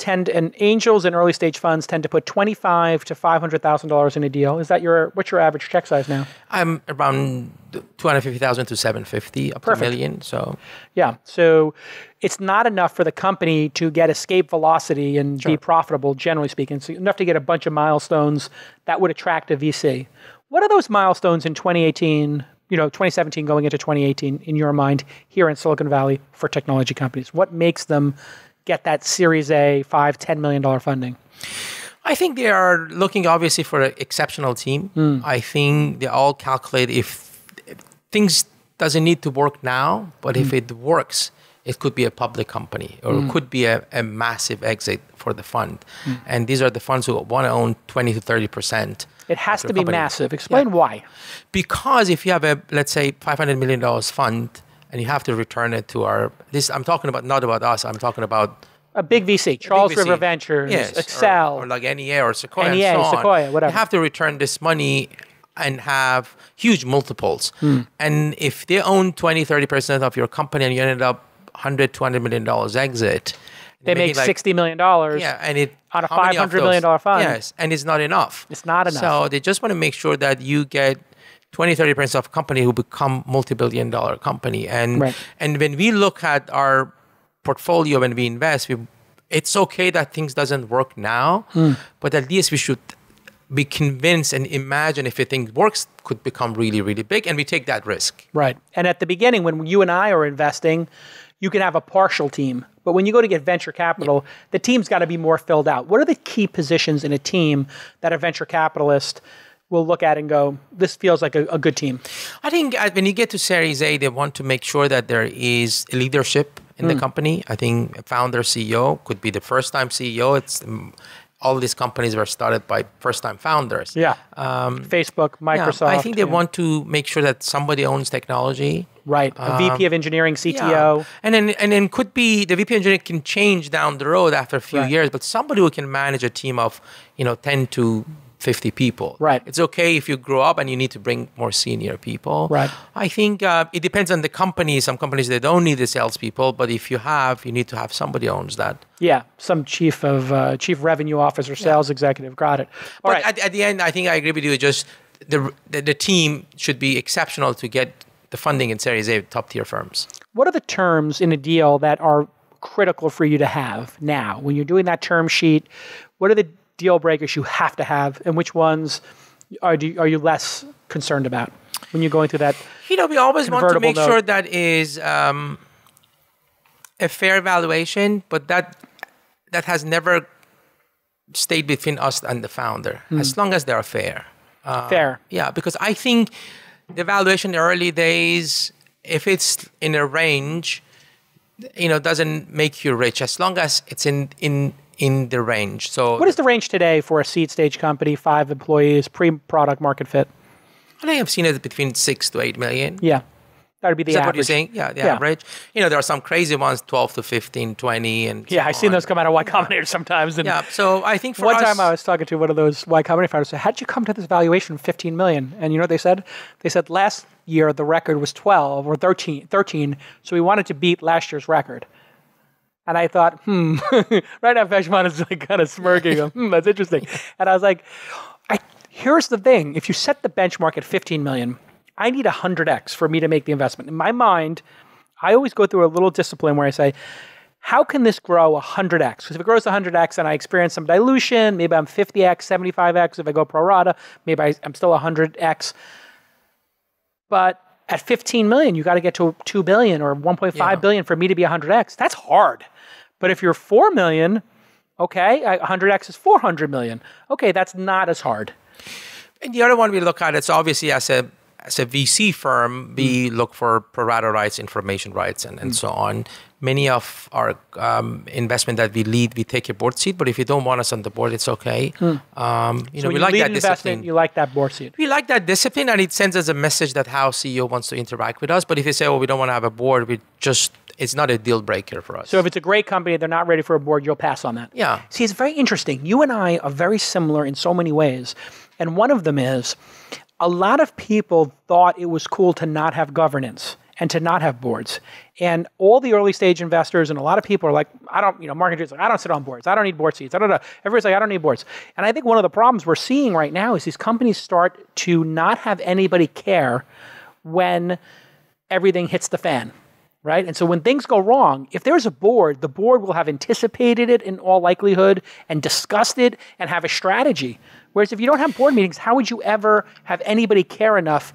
and early stage funds tend to put $25,000 to $500,000 in a deal. What's your average check size now? I'm around 250,000 to 750 up to a million. So yeah, so it's not enough for the company to get escape velocity and be profitable, generally speaking. So enough to get a bunch of milestones that would attract a VC. What are those milestones in 2018? 2017 going into 2018 in your mind here in Silicon Valley for technology companies? What makes them get that Series A, $5-10 million funding? I think they are looking obviously for an exceptional team. I think they all calculate if things doesn't need to work now, but if it works, it could be a public company or it could be a massive exit for the fund. And these are the funds who want to own 20 to 30%. It has to be massive. Explain why. Because if you have a, let's say, $500 million fund, and you have to return it to I'm talking about, not about us, I'm talking about a big VC, Charles River Ventures, Excel. Or like NEA or Sequoia NEA, and so on. Sequoia, whatever. You have to return this money and have huge multiples. And if they own 20, 30% of your company and you ended up $100, $200 million exit, they make $60 million on a $500 million fund. Yes, and it's not enough. It's not enough. So they just want to make sure that you get 20, 30% of company who become multi-billion dollar company. And when we look at our portfolio, when we invest, it's okay that things doesn't work now, but at least we should be convinced and imagine if a thing works, could become really, really big, and we take that risk. Right. And at the beginning, when you and I are investing, you can have a partial team. But when you go to get venture capital, the team's got to be more filled out. What are the key positions in a team that a venture capitalist will look at and go, this feels like a good team? I think when you get to Series A, they want to make sure that there is leadership in the company. I think a founder, CEO could be the first-time CEO. All these companies were started by first-time founders. Yeah. Facebook, Microsoft. I think they want to make sure that somebody owns technology. Right. A VP of engineering, CTO. Yeah. And then could be the VP of engineering can change down the road after a few years, but somebody who can manage a team of 10 to 50 people. Right. It's okay if you grow up and you need to bring more senior people. Right. I think it depends on the company. Some companies, they don't need the salespeople, but if you need to have somebody owns that. Yeah, some chief revenue officer, sales executive. Got it. All but right. at the end, I think I agree with you. Just the team should be exceptional to get the funding in Series A top tier firms. What are the terms in a deal that are critical for you to have now? When you're doing that term sheet, what are the deal breakers you have to have, and which ones are you less concerned about when you're going through that? We always want to make sure that is a fair valuation, but that has never stayed between us and the founder, as long as they are fair. Fair. Yeah, because I think the valuation in the early days, if it's in a range, doesn't make you rich, as long as it's in the range. So what is the range today for a seed stage company, 5 employees, pre-product market fit? I think I've seen it between 6 to 8 million. Yeah. That would be the average. Is that average. what you're saying? Yeah, the average. There are some crazy ones, 12 to 15, 20. And I've seen those come out of Y Combinator sometimes. And so I think for one time I was talking to one of those Y Combinator founders, said, how did you come to this valuation of 15 million? And you know what they said? They said last year the record was 12 or 13, so we wanted to beat last year's record. And I thought, right now Pejman is like kind of smirking. That's interesting. And I was like, here's the thing. If you set the benchmark at 15 million, I need 100x for me to make the investment. In my mind, I always go through a little discipline where I say, how can this grow 100x? Because if it grows 100x and I experience some dilution, maybe I'm 50x, 75x. If I go pro rata, maybe I'm still 100x. But at 15 million, you got to get to 2 billion or 1.5 billion for me to be 100x. That's hard. But if you're 4 million, okay, 100x is 400 million. Okay, that's not as hard. And the other one we look at, it's obviously as a VC firm, we look for pro rata rights, information rights, and so on. Many of our investment that we lead, we take a board seat. But if you don't want us on the board, it's okay. So we like that discipline. You like that board seat. We like that discipline, and it sends us a message that how CEO wants to interact with us. But if you say, we don't want to have a board, it's not a deal breaker for us. So if it's a great company, they're not ready for a board, you'll pass on that. Yeah. See, it's very interesting. You and I are very similar in so many ways. And one of them is, a lot of people thought it was cool to not have governance and to not have boards. And all the early stage investors and a lot of people are like, Mark like, I don't sit on boards. I don't need board seats. Everybody's like, I don't need boards. And I think one of the problems we're seeing right now is these companies start to not have anybody care when everything hits the fan, right? And so when things go wrong, if there's a board, the board will have anticipated it in all likelihood and discussed it and have a strategy. Whereas if you don't have board meetings, how would you ever have anybody care enough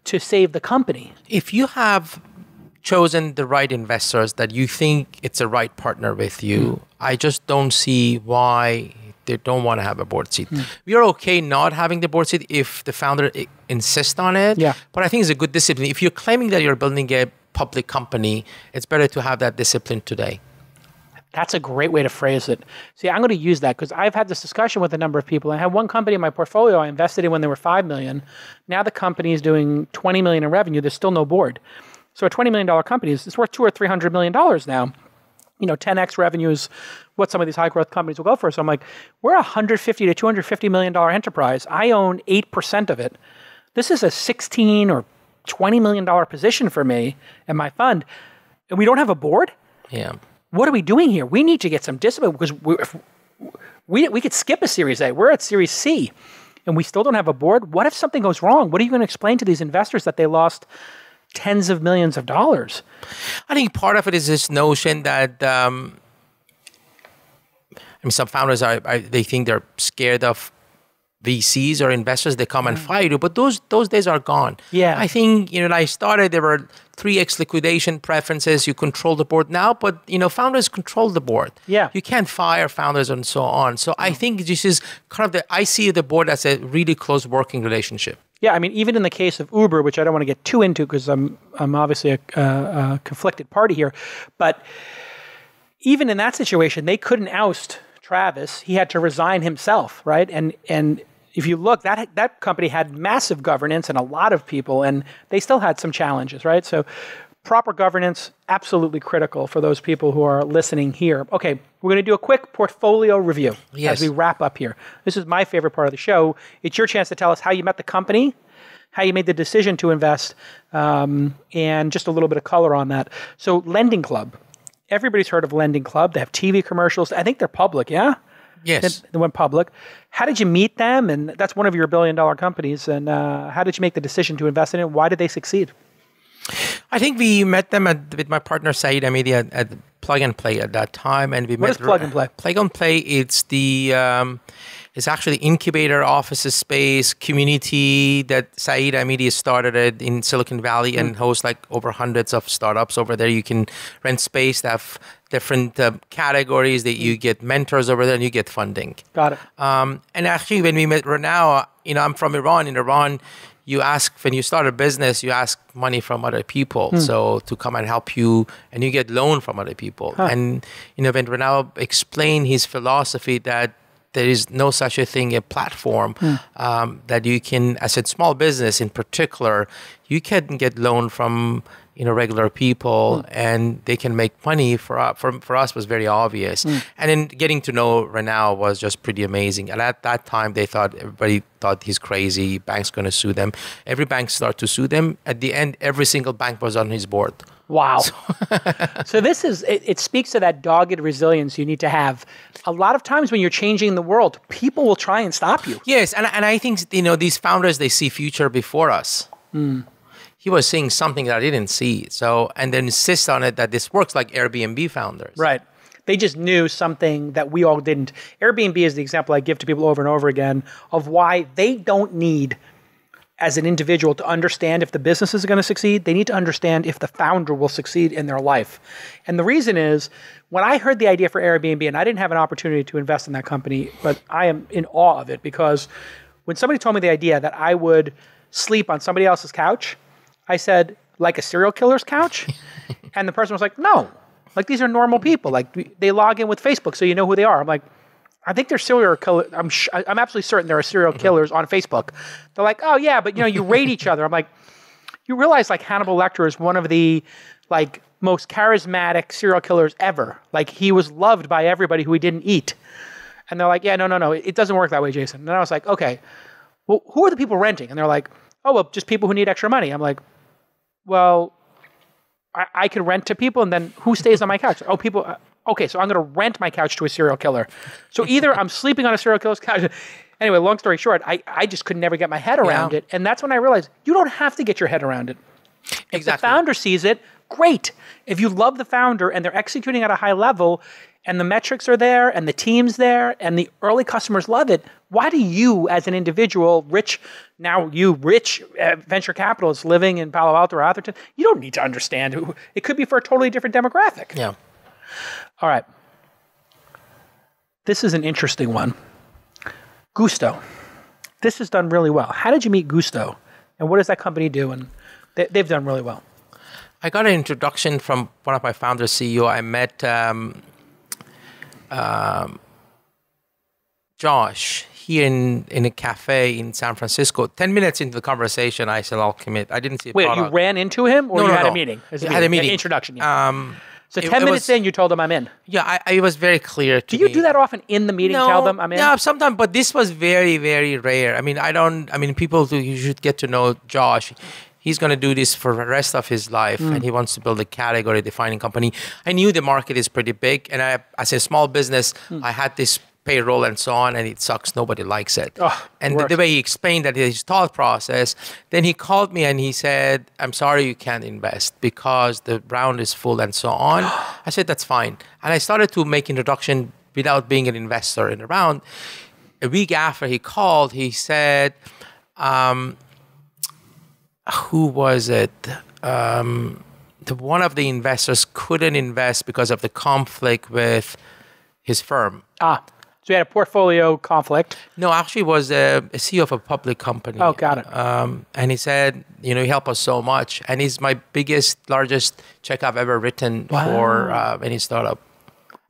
to save the company? If you have chosen the right investors that you think it's a right partner with you, I just don't see why they don't want to have a board seat. We are okay not having the board seat if the founder insists on it. Yeah. But I think it's a good discipline. If you're claiming that you're building a public company, it's better to have that discipline today. That's a great way to phrase it. See, I'm going to use that because I've had this discussion with a number of people. I had one company in my portfolio I invested in when they were $5 million. Now the company is doing $20 million in revenue. There's still no board. So a $20 million company is worth $200 or $300 million now. 10x revenue is what some of these high growth companies will go for. So I'm like, we're a $150 to $250 million enterprise. I own 8% of it. This is a $16 or $20 million position for me and my fund. And we don't have a board? Yeah. What are we doing here? We need to get some discipline because we could skip a Series A. We're at Series C and we still don't have a board. What if something goes wrong? What are you going to explain to these investors that they lost tens of millions of dollars? I think part of it is this notion that some founders they think they're scared of VCs or investors. They come and fire you, but those days are gone. Yeah, I think when I started, there were 3x liquidation preferences. You control the board now, but founders control the board. Yeah, you can't fire founders and so on. So I think this is kind of I see the board as a really close working relationship. Yeah, I mean, even in the case of Uber, which I don't want to get too into because I'm obviously a conflicted party here, but even in that situation, they couldn't oust Travis. He had to resign himself, right? And if you look, that company had massive governance and a lot of people, and they still had some challenges, right? So proper governance, absolutely critical for those people who are listening here. Okay, we're going to do a quick portfolio review as we wrap up here. This is my favorite part of the show. It's your chance to tell us how you met the company, how you made the decision to invest, and just a little bit of color on that. So Lending Club. Everybody's heard of Lending Club. They have TV commercials. I think they're public, yeah? Yes. They went public. How did you meet them? And that's one of your billion-dollar companies. And how did you make the decision to invest in it? Why did they succeed? I think we met them with my partner Saeed Amidi at Plug and Play at that time. And what is Plug and Play? Plug and Play, it's it's actually incubator offices space community that Saeed Amidi started it in Silicon Valley and hosts like over hundreds of startups over there. You can rent space, they have different categories that you get mentors over there and you get funding. Got it. And actually when we met Renau, I'm from Iran. In Iran, when you start a business, you ask money from other people. So to come and help you, and you get loan from other people. And, when Renau explained his philosophy that there is no such a thing, a platform that you can, as a small business in particular, you can get loan from regular people and they can make money. For us was very obvious. And then getting to know Renau was just pretty amazing. And at that time, everybody thought he's crazy. Bank's going to sue them. Every bank started to sue them. At the end, every single bank was on his board. Wow. So it speaks to that dogged resilience you need to have. A lot of times when you're changing the world, people will try and stop you. Yes, and I think, these founders, they see future before us. He was seeing something that I didn't see. And then insist on it that this works, like Airbnb founders. Right. They just knew something that we all didn't. Airbnb is the example I give to people over and over again of why they don't need, as an individual, to understand if the business is going to succeed. They need to understand if the founder will succeed in their life. And the reason is, when I heard the idea for Airbnb, and I didn't have an opportunity to invest in that company, but I am in awe of it, because when somebody told me the idea that I would sleep on somebody else's couch, I said, like a serial killer's couch? And the person was like, no, like these are normal people. Like they log in with Facebook, so you know who they are. I'm like, I think they're serial killers. I'm absolutely certain there are serial killers on Facebook. They're like, oh yeah, but you rate each other. I'm like, you realize like Hannibal Lecter is one of the like most charismatic serial killers ever. Like he was loved by everybody who he didn't eat. And they're like, yeah, no, it doesn't work that way, Jason. And I was like, okay, well, who are the people renting? And they're like, oh, well, just people who need extra money. I'm like, well, I could rent to people, and then who stays on my couch? Oh, people. Okay, so I'm going to rent my couch to a serial killer. So either I'm sleeping on a serial killer's couch. Anyway, long story short, I just could never get my head around it. And that's when I realized you don't have to get your head around it. If the founder sees it, great. If you love the founder and they're executing at a high level and the metrics are there and the team's there and the early customers love it, why do you as an individual, rich venture capitalist living in Palo Alto or Atherton, you don't need to understand. It could be for a totally different demographic. Yeah. All right. This is an interesting one. Gusto. This has done really well. How did you meet Gusto? And what does that company do? And they've done really well. I got an introduction from one of my founders, CEO. I met Josh here in a cafe in San Francisco. 10 minutes into the conversation, I said, I'll commit. I didn't see a Wait, product. You ran into him or you had a meeting? I had a meeting. An introduction. Yeah. So 10 minutes in, you told them I'm in. Yeah, it was very clear to me. Do you do that often in the meeting, tell them I'm in? Yeah, sometimes, but this was very, very rare. I mean, people you should get to know Josh. He's going to do this for the rest of his life, and he wants to build a category-defining company. I knew the market is pretty big, and as a small business, I had this payroll and so on, and it sucks. Nobody likes it. And the way he explained that his thought process, then he called me and he said, I'm sorry you can't invest because the round is full and so on. I said, that's fine. And I started to make introduction without being an investor in the round. A week after he called, he said, who was it? One of the investors couldn't invest because of the conflict with his firm. So you had a portfolio conflict. No, actually, it was a CEO of a public company. Oh, got it. And he said, you help us so much. And he's my largest check I've ever written for any startup.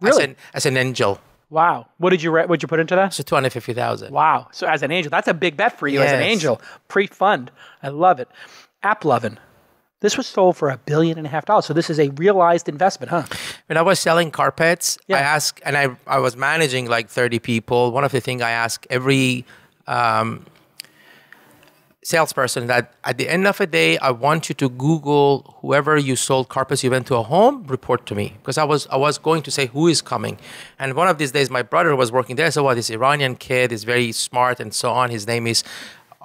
Really? As an angel. Wow. What'd you put into that? So $250,000. Wow. So as an angel, that's a big bet for you as an angel. Pre-fund. I love it. AppLovin. This was sold for $1.5 billion. So this is a realized investment, huh? When I was selling carpets, I asked, and I was managing like 30 people. One of the things I ask every salesperson that at the end of the day, I want you to Google whoever you sold carpets, you went to a home, report to me. Because I was going to say who is coming. And one of these days, my brother was working there. So this Iranian kid is very smart and so on. His name is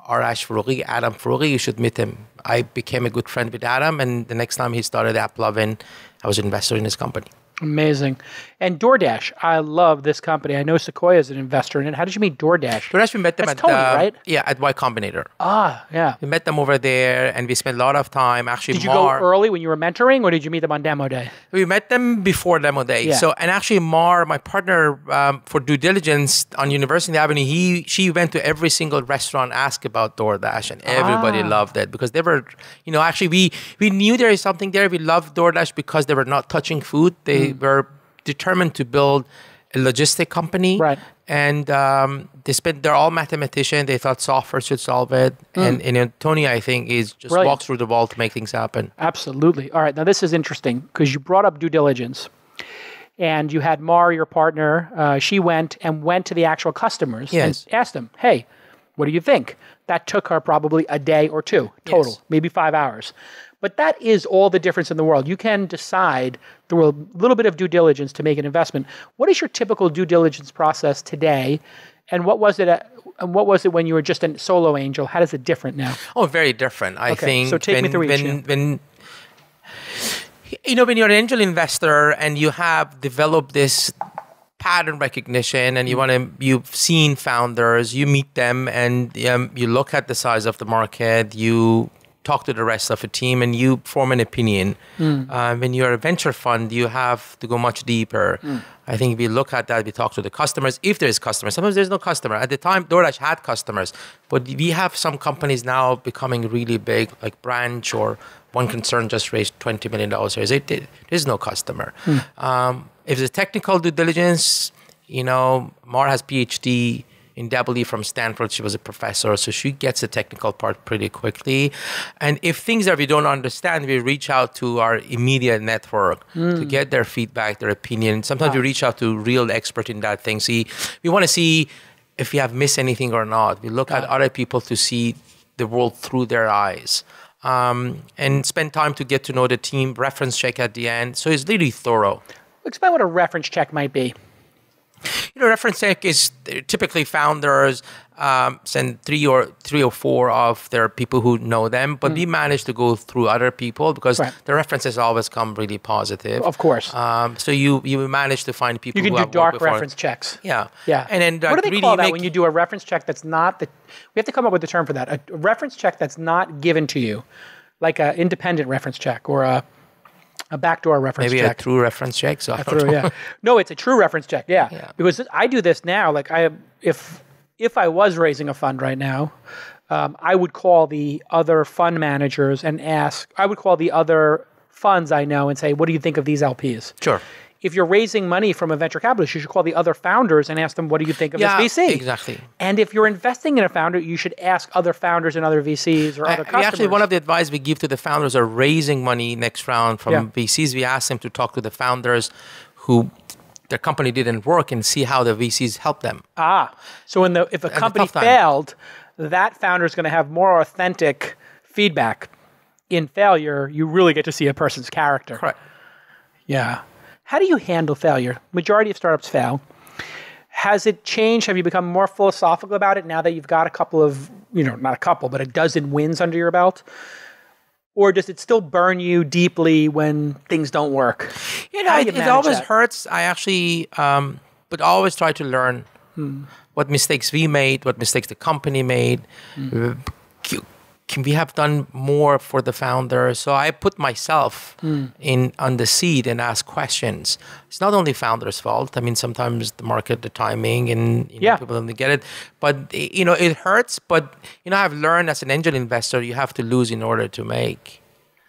Arash Foroughi, Adam Foroughi. You should meet him. I became a good friend with Adam, and the next time he started AppLovin, I was an investor in his company. Amazing. And DoorDash, I love this company. I know Sequoia is an investor in it. How did you meet DoorDash? DoorDash, we met them That's Tony, right? Yeah, at Y Combinator. Yeah. We met them over there, and we spent a lot of time. Actually, did you go early when you were mentoring, or did you meet them on demo day? We met them before demo day. Yeah. So, and actually, my partner for due diligence on University Avenue, she went to every single restaurant, asked about DoorDash, and everybody loved it because they were, actually, we knew there is something there. We loved DoorDash because they were not touching food. They were determined to build a logistic company. Right. And they're all mathematicians. They thought software should solve it. And Tony, I think, is just Brilliant. Walks through the wall to make things happen. Absolutely. All right. Now, this is interesting because you brought up due diligence. And you had Mar, your partner. She went to the actual customers and asked them, hey, what do you think? That took her probably a day or two total, maybe 5 hours. But that is all the difference in the world. You can decide through a little bit of due diligence to make an investment. What is your typical due diligence process today? And what was it when you were just a solo angel? How does it different now? Oh, very different. I think. So take me through each. When you're an angel investor and you have developed this pattern recognition and you've seen founders, you meet them and you look at the size of the market, you talk to the rest of the team and you form an opinion. When you're a venture fund, you have to go much deeper. I think we look at that, we talk to the customers. If there's customers, sometimes there's no customer. At the time, DoorDash had customers, but we have some companies now becoming really big, like Branch or One Concern just raised $20 million. There's no customer. If it's technical due diligence, Mar has PhD in double E from Stanford. She was a professor, so she gets the technical part pretty quickly. And if things that we don't understand, we reach out to our immediate network to get their feedback, their opinion. Sometimes we reach out to real expert in that thing. We want to see if you have missed anything or not. We look at other people to see the world through their eyes. And spend time to get to know the team, reference check at the end. So it's really thorough. Explain what a reference check might be. Reference check is typically founders send three or four of their people who know them, but we manage to go through other people because the references always come really positive. Of course. So you manage to find people you who can have do dark worked before. reference checks. Yeah. Yeah. And then what do they call that when you do a reference check that's not the? We have to come up with a term for that. A reference check that's not given to you, like an independent reference check or a backdoor reference check. Maybe a true reference check. So No, it's a true reference check. Yeah. Because I do this now. Like if I was raising a fund right now, I would call the other fund managers and ask. I would call the other funds I know and say, "What do you think of these LPs?" Sure. If you're raising money from a venture capitalist, you should call the other founders and ask them, "What do you think of this VC?" Exactly. And if you're investing in a founder, you should ask other founders and other VCs or other customers. Actually, one of the advice we give to the founders who are raising money next round from VCs, we ask them to talk to the founders who their company didn't work and see how the VCs helped them. So if a company failed, that founder is going to have more authentic feedback. In failure, you really get to see a person's character. Correct. Yeah. How do you handle failure? Majority of startups fail. Has it changed? Have you become more philosophical about it now that you've got a couple of, not a couple, but a dozen wins under your belt? Or does it still burn you deeply when things don't work? It always hurts. I actually, but always try to learn what mistakes we made, what mistakes the company made. Can we have done more for the founder? So I put myself on the seat and ask questions. It's not only founder's fault. I mean, sometimes the market, the timing, and people don't get it. But it hurts. But I've learned as an angel investor, you have to lose in order to make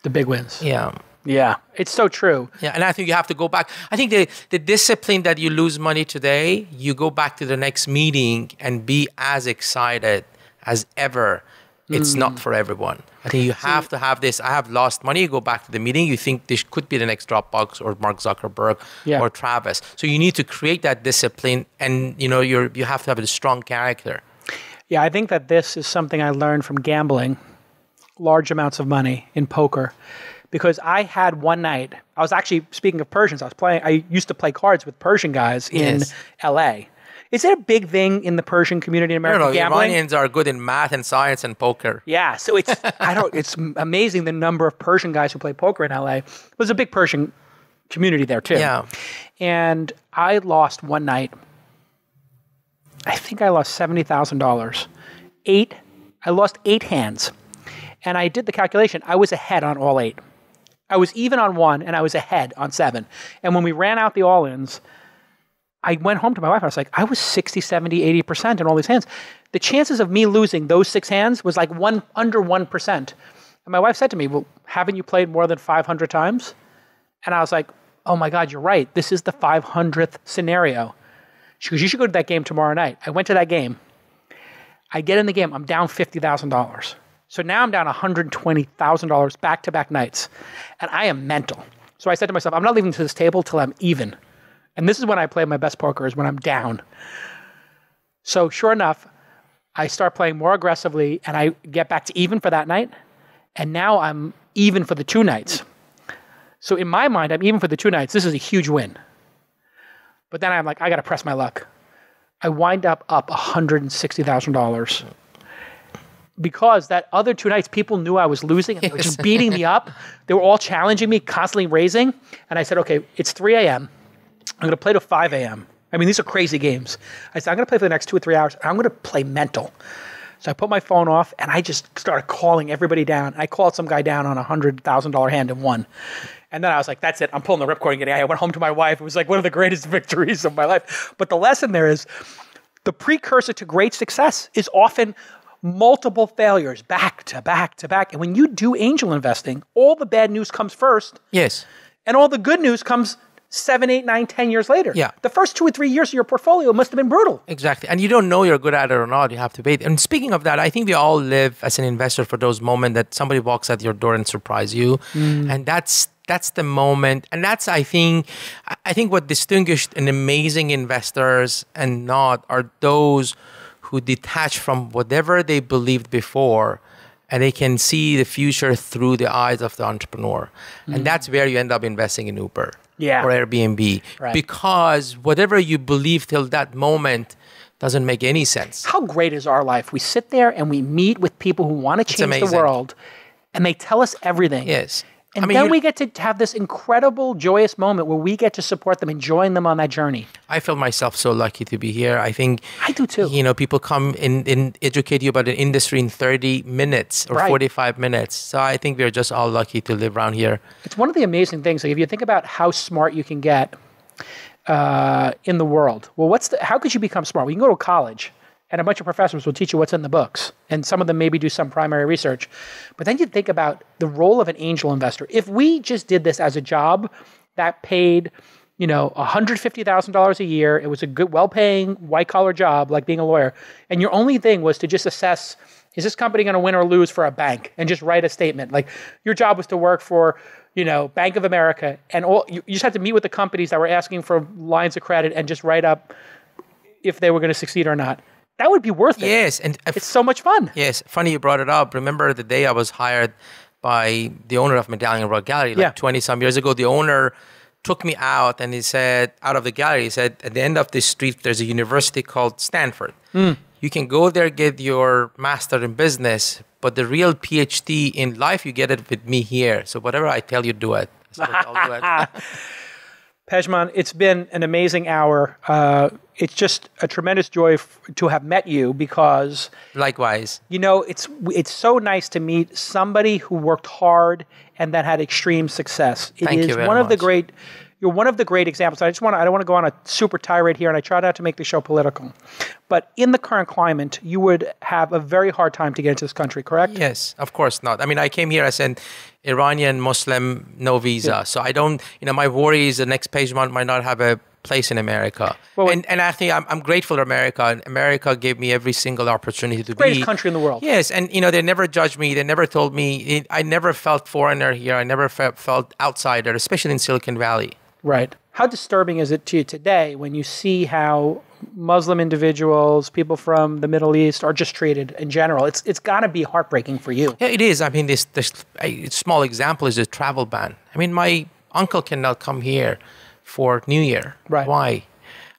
the big wins. Yeah, it's so true. Yeah, and I think you have to go back. I think the discipline that you lose money today, you go back to the next meeting and be as excited as ever. It's not for everyone. I think you have to have this. I have lost money. You go back to the meeting. You think this could be the next Dropbox or Mark Zuckerberg or Travis. So you need to create that discipline, and you have to have a strong character. Yeah, I think that this is something I learned from gambling large amounts of money in poker, because I had one night. I was actually, speaking of Persians, I used to play cards with Persian guys in LA. Is it a big thing in the Persian community in America? Gambling? Iranians are good in math and science and poker. Yeah, so it's it's amazing the number of Persian guys who play poker in LA. There's a big Persian community there too. Yeah. And I lost one night. I think I lost $70,000. I lost 8 hands. And I did the calculation. I was ahead on all 8. I was even on 1 and I was ahead on 7. And when we ran out the all-ins, I went home to my wife. I was like, I was 60, 70, 80% in all these hands. The chances of me losing those 6 hands was like under 1%. And my wife said to me, well, haven't you played more than 500 times? And I was like, oh my God, you're right. This is the 500th scenario. She goes, you should go to that game tomorrow night. I went to that game. I get in the game. I'm down $50,000. So now I'm down $120,000 back-to-back nights. And I am mental. So I said to myself, I'm not leaving to this table till I'm even. And this is when I play my best poker, is when I'm down. So sure enough, I start playing more aggressively and I get back to even for that night. And now I'm even for the 2 nights. So in my mind, I'm even for the 2 nights. This is a huge win. But then I'm like, I got to press my luck. I wind up $160,000. Because that other 2 nights, people knew I was losing and they were just beating me up. They were all challenging me, constantly raising. And I said, okay, it's 3 a.m. I'm going to play to 5 a.m. I mean, these are crazy games. I said, I'm going to play for the next 2 or 3 hours. And I'm going to play mental. So I put my phone off and I just started calling everybody down. I called some guy down on a $100,000 hand and won. And then I was like, that's it. I'm pulling the ripcord and getting out. I went home to my wife. It was like one of the greatest victories of my life. But the lesson there is the precursor to great success is often multiple failures back to back to back. And when you do angel investing, all the bad news comes first. Yes. And all the good news comes 7, 8, 9, 10 years later. Yeah. The first 2 or 3 years of your portfolio must have been brutal. Exactly. And you don't know you're good at it or not. You have to wait. And speaking of that, I think we all live as an investor for those moments that somebody walks at your door and surprise you. And that's the moment. And that's, I think what distinguished an amazing investors and not are those who detach from whatever they believed before, and they can see the future through the eyes of the entrepreneur. And that's where you end up investing in Uber or Airbnb. Right. Because whatever you believe till that moment doesn't make any sense. How great is our life? We sit there and we meet with people who want to change the world, and they tell us everything. Yes. And then we get to have this incredible, joyous moment where we get to support them and join them on that journey. I feel myself so lucky to be here. I think I do too. People come and educate you about an industry in 30 minutes or 45 minutes. So I think we're just all lucky to live around here. It's one of the amazing things. Like if you think about how smart you can get in the world, well, how could you become smart? Well, you can go to college, and a bunch of professors will teach you what's in the books. And some of them maybe do some primary research. But then you think about the role of an angel investor. If we just did this as a job that paid, $150,000 a year, it was a good, well-paying, white-collar job like being a lawyer, and your only thing was to just assess, is this company going to win or lose for a bank, and just write a statement. Like your job was to work for, Bank of America, and you just had to meet with the companies that were asking for lines of credit and just write up if they were going to succeed or not. That would be worth it. Yes. And it's so much fun. Yes. Funny you brought it up. Remember the day I was hired by the owner of Medallion Rock Gallery, 20-some years ago. The owner took me out and he said, out of the gallery, he said, at the end of this street, there's a university called Stanford. You can go there, get your master in business, but the real PhD in life, you get it with me here. So whatever I tell you, do it. So I'll do it. Pejman, it's been an amazing hour. It's just a tremendous joy to have met you because... Likewise. It's so nice to meet somebody who worked hard and that had extreme success. Thank you very much. You're one of the great examples. I don't want to go on a super tirade here, and I try not to make the show political. But in the current climate, you would have a very hard time to get into this country, correct? Yes, of course not. I mean, I came here as an Iranian Muslim, no visa. Yeah. So I don't, my worry is the next Pejman might not have a place in America. Well, and actually, I'm grateful to America. And America gave me every single opportunity to be. Greatest country in the world. Yes, and they never judged me. They never told me. I never felt foreigner here. I never felt outsider, especially in Silicon Valley. Right. How disturbing is it to you today when you see how Muslim individuals, people from the Middle East are just treated in general? It's got to be heartbreaking for you. Yeah, it is. I mean, this a small example is the travel ban. I mean, my uncle cannot come here for New Year. Right. Why?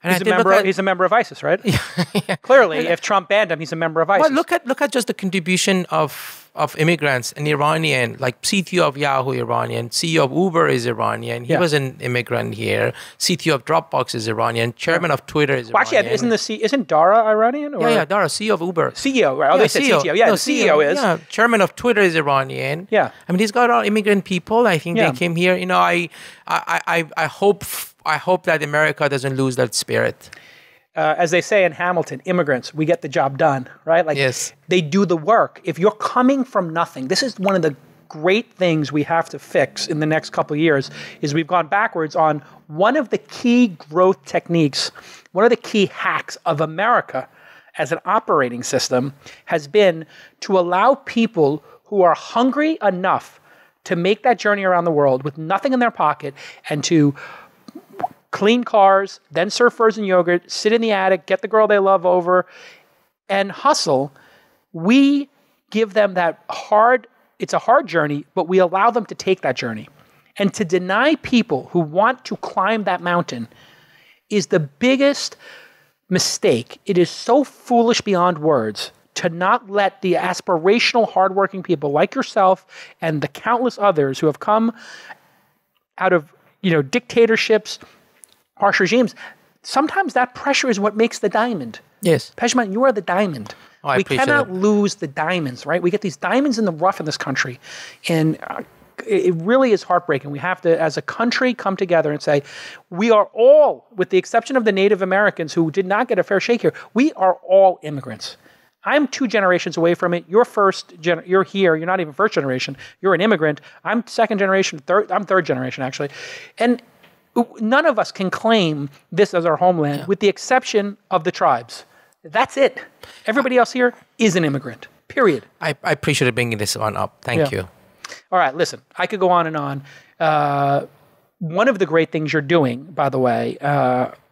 And he's a member of ISIS, right? Yeah. Clearly, if Trump banned him, he's a member of ISIS. Well, look at just the contribution of immigrants, an Iranian, like CTO of Yahoo Iranian, CEO of Uber is Iranian. He was an immigrant here. CTO of Dropbox is Iranian. Chairman of Twitter is Iranian. Actually, isn't Dara Iranian? Or? Yeah, Dara, CEO of Uber. CEO, right? Oh, they said CTO. Yeah, the CEO is. Yeah, Chairman of Twitter is Iranian. Yeah. I mean, he's got all immigrant people. I think they came here. I hope that America doesn't lose that spirit. As they say in Hamilton, immigrants, we get the job done, right? Like yes. They do the work. If you're coming from nothing, this is one of the great things we have to fix in the next couple of years, is we've gone backwards on one of the key growth techniques, one of the key hacks of America as an operating system has been to allow people who are hungry enough to make that journey around the world with nothing in their pocket and to clean cars, then serve frozen yogurt, sit in the attic, get the girl they love over, and hustle. We give them that it's a hard journey, but we allow them to take that journey. And to deny people who want to climb that mountain is the biggest mistake. It is so foolish beyond words to not let the aspirational, hardworking people like yourself and the countless others who have come out of, dictatorships, harsh regimes, sometimes that pressure is what makes the diamond. Yes. Pejman, you are the diamond. Oh, I appreciate cannot lose the diamonds, right? We get these diamonds in the rough in this country. And it really is heartbreaking. We have to, as a country, come together and say, we are all, with the exception of the Native Americans who did not get a fair shake here, we are all immigrants. I'm 2 generations away from it. You're you're here. You're not even first generation. You're an immigrant. I'm second generation. I'm third generation, actually. And none of us can claim this as our homeland, with the exception of the tribes. That's it. Everybody else here is an immigrant, period. I appreciate bringing this one up. Thank you. All right, listen, I could go on and on. One of the great things you're doing, by the way,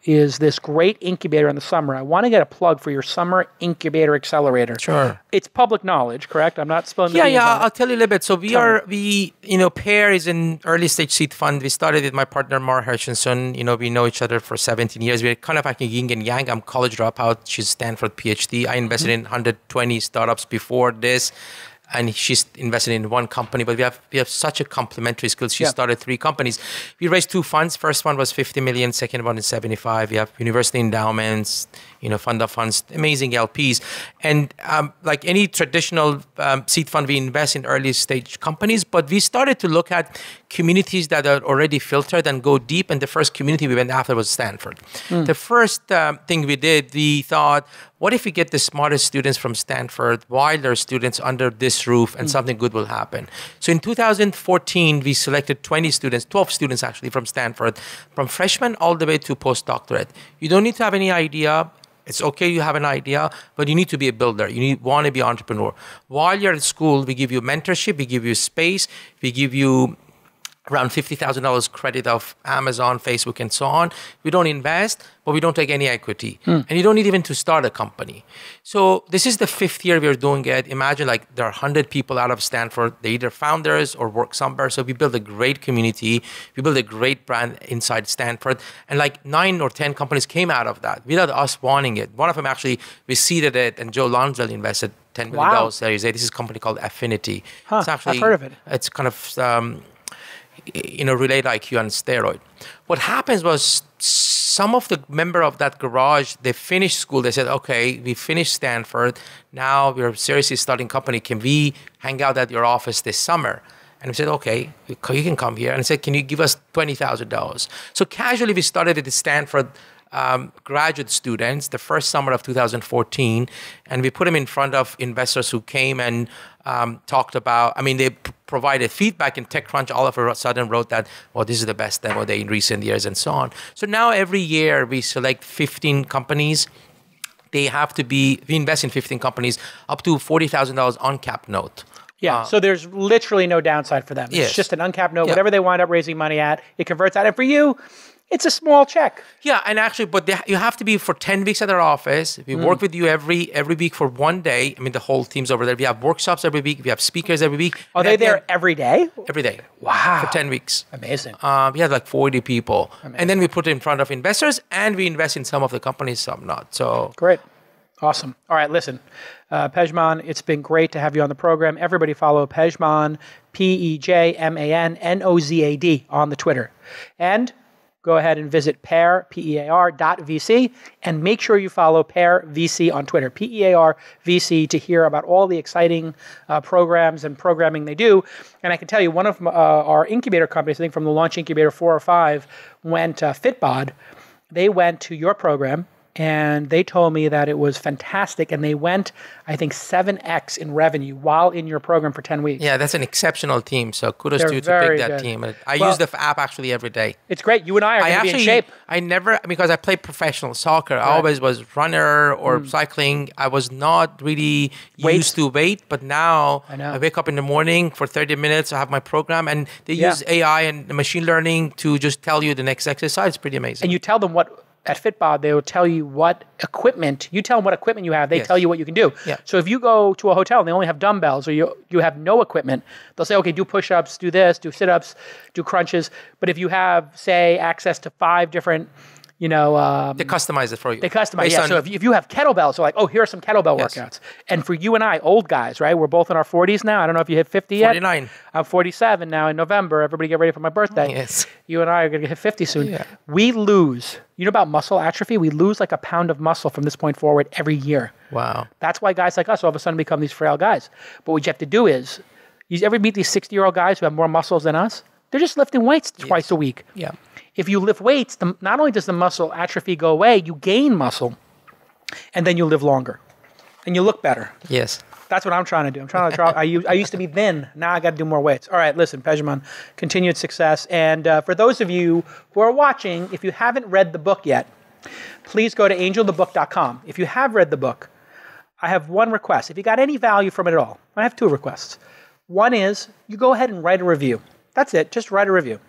is this great incubator in the summer. I want to get a plug for your summer incubator accelerator. Sure. It's public knowledge, correct? I'm not spilling the beans on it. I'll tell you a little bit. So Pear is an early stage seed fund. We started with my partner, Mar Hutchinson. We know each other for 17 years. We're kind of like a yin and yang. I'm college dropout. She's Stanford PhD. I invested in 120 startups before this. And she's invested in one company, but we have such a complementary skills. She started 3 companies. We raised 2 funds. First one was 50 million. Second one is 75. We have university endowments, fund of funds, amazing LPs. And like any traditional seed fund, we invest in early stage companies, but we started to look at communities that are already filtered and go deep. And the first community we went after was Stanford. The first thing we did, we thought, what if we get the smartest students from Stanford while they're students under this roof and something good will happen? So in 2014, we selected 12 students actually from Stanford, from freshman all the way to postdoctorate. You don't need to have any idea. It's okay you have an idea, but you need to be a builder. You want to be an entrepreneur. While you're at school, we give you mentorship, we give you space, we give you around $50,000 credit of Amazon, Facebook, and so on. We don't invest, but we don't take any equity. And you don't need even to start a company. So this is the 5th year we're doing it. Imagine like there are 100 people out of Stanford. They're either founders or work somewhere. So we build a great community. We build a great brand inside Stanford. And like 9 or 10 companies came out of that without us wanting it. One of them actually, we seeded it, and Joe Lonsdale invested $10 million Series A. This is a company called Affinity. It's actually, I've heard of it. It's kind of... relate IQ on steroid. What happens was some of the member of that garage, they finished school. They said, okay, we finished Stanford. Now we're seriously starting company. Can we hang out at your office this summer? And we said, okay, you can come here. And I said, can you give us $20,000? So casually we started with the Stanford graduate students the first summer of 2014, and we put them in front of investors who came and talked about, they provided feedback, and TechCrunch all of a sudden wrote that, well, this is the best demo day in recent years and so on. So now every year we select 15 companies. We invest in 15 companies up to $40,000 uncapped note. Yeah, so there's literally no downside for them. It's just an uncapped note, whatever they wind up raising money at, it converts out. And for you, it's a small check. Yeah, and actually, but you have to be for 10 weeks at our office. We work with you every week for 1 day. The whole team's over there. We have workshops every week. We have speakers every week. Are they there every day? Every day. Wow. For 10 weeks. Amazing. We have like 40 people. Amazing. And then we put it in front of investors, and we invest in some of the companies, some not. So great. Awesome. All right, listen. Pejman, it's been great to have you on the program. Everybody follow Pejman, Pejman Nozad on the Twitter. And go ahead and visit Pear, Pear.vc, and make sure you follow Pear VC on Twitter, Pear VC, to hear about all the exciting programs and programming they do. And I can tell you, one of our incubator companies, I think from the launch incubator 4 or 5, went Fitbod. They went to your program, and they told me that it was fantastic, and they went, I think, 7x in revenue while in your program for 10 weeks. Yeah, that's an exceptional team, so kudos to you to pick that team. I use the app actually every day. It's great. You and I are going to be in shape. I never, because I played professional soccer, I always was runner or cycling. I was not really used to weight, but now I wake up in the morning for 30 minutes, I have my program, and they use AI and machine learning to just tell you the next exercise. It's pretty amazing. And you tell them at Fitbod, they will tell you what equipment, you tell them what equipment you have, they tell you what you can do. Yeah. So if you go to a hotel and they only have dumbbells, or you have no equipment, they'll say, okay, do push-ups, do this, do sit-ups, do crunches. But if you have, say, access to 5 different, they customize it for you. They customize, So if you have kettlebells, they're like, oh, here are some kettlebell workouts. And for you and I, old guys, right? We're both in our 40s now. I don't know if you hit 50 yet. 49. I'm 47 now in November. Everybody get ready for my birthday. Yes. You and I are going to hit 50 soon. Yeah. We lose, about muscle atrophy? We lose like a pound of muscle from this point forward every year. Wow. That's why guys like us all of a sudden become these frail guys. But what you have to do is, you ever meet these 60-year-old guys who have more muscles than us? They're just lifting weights twice a week. Yeah. If you lift weights, not only does the muscle atrophy go away, you gain muscle, and then you live longer, and you look better. Yes. That's what I'm trying to do. I'm trying to draw. I used to be thin. Now I got to do more weights. All right, listen, Pejman, continued success. And for those of you who are watching, if you haven't read the book yet, please go to angelthebook.com. If you have read the book, I have one request. If you got any value from it at all, I have two requests. One is you go ahead and write a review. That's it. Just write a review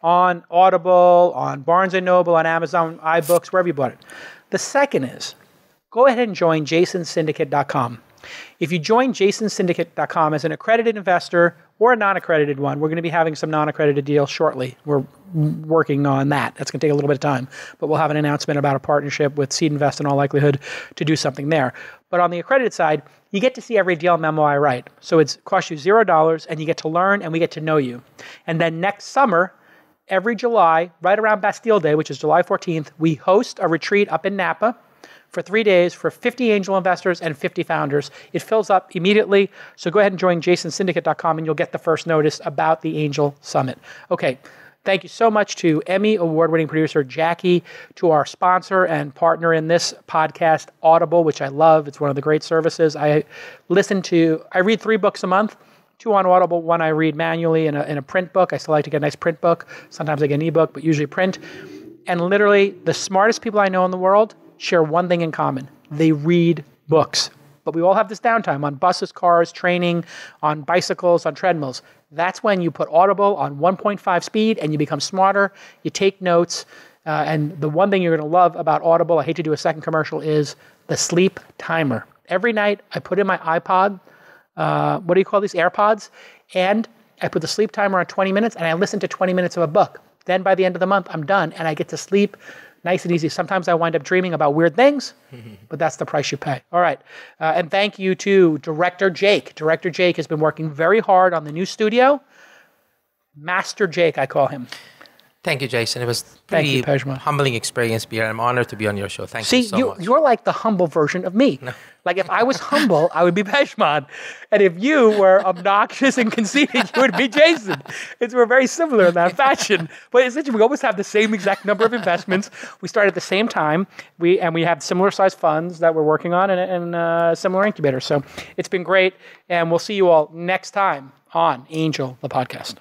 on Audible, on Barnes & Noble, on Amazon, iBooks, wherever you bought it. The second is go ahead and join jasonsyndicate.com. If you join jasonsyndicate.com as an accredited investor or a non-accredited one, we're going to be having some non-accredited deals shortly. We're working on that. That's going to take a little bit of time, but we'll have an announcement about a partnership with Seed Invest in all likelihood to do something there. But on the accredited side, you get to see every deal memo I write. So it costs you $0 and you get to learn and we get to know you. And then next summer, every July, right around Bastille Day, which is July 14th, we host a retreat up in Napa for 3 days for 50 angel investors and 50 founders. It fills up immediately. So go ahead and join jasonsyndicate.com and you'll get the first notice about the Angel Summit. Okay. Thank you so much to Emmy award-winning producer Jackie, to our sponsor and partner in this podcast, Audible, which I love. It's one of the great services. I read 3 books a month, 2 on Audible, 1 I read manually in a print book. I still like to get a nice print book. Sometimes I get an ebook, but usually print. And literally, the smartest people I know in the world share one thing in common. They read books. But we all have this downtime on buses, cars, training, on bicycles, on treadmills. That's when you put Audible on 1.5 speed and you become smarter. You take notes. And the one thing you're going to love about Audible, I hate to do a second commercial, is the sleep timer. Every night I put in my iPod, what do you call these, AirPods? And I put the sleep timer on 20 minutes and I listen to 20 minutes of a book. Then by the end of the month, I'm done and I get to sleep nice and easy. Sometimes I wind up dreaming about weird things, but that's the price you pay. All right. And thank you to Director Jake. Director Jake has been working very hard on the new studio. Master Jake, I call him. Thank you, Jason. It was pretty humbling experience, Pear. I'm honored to be on your show. Thank you so much. See, you're like the humble version of me. No. Like if I was humble, I would be Pejman. And if you were obnoxious and conceited, you would be Jason. We're very similar in that fashion. But essentially, we always have the same exact number of investments. We start at the same time. We have similar sized funds that we're working on and similar incubators. So it's been great. And we'll see you all next time on Angel, the podcast.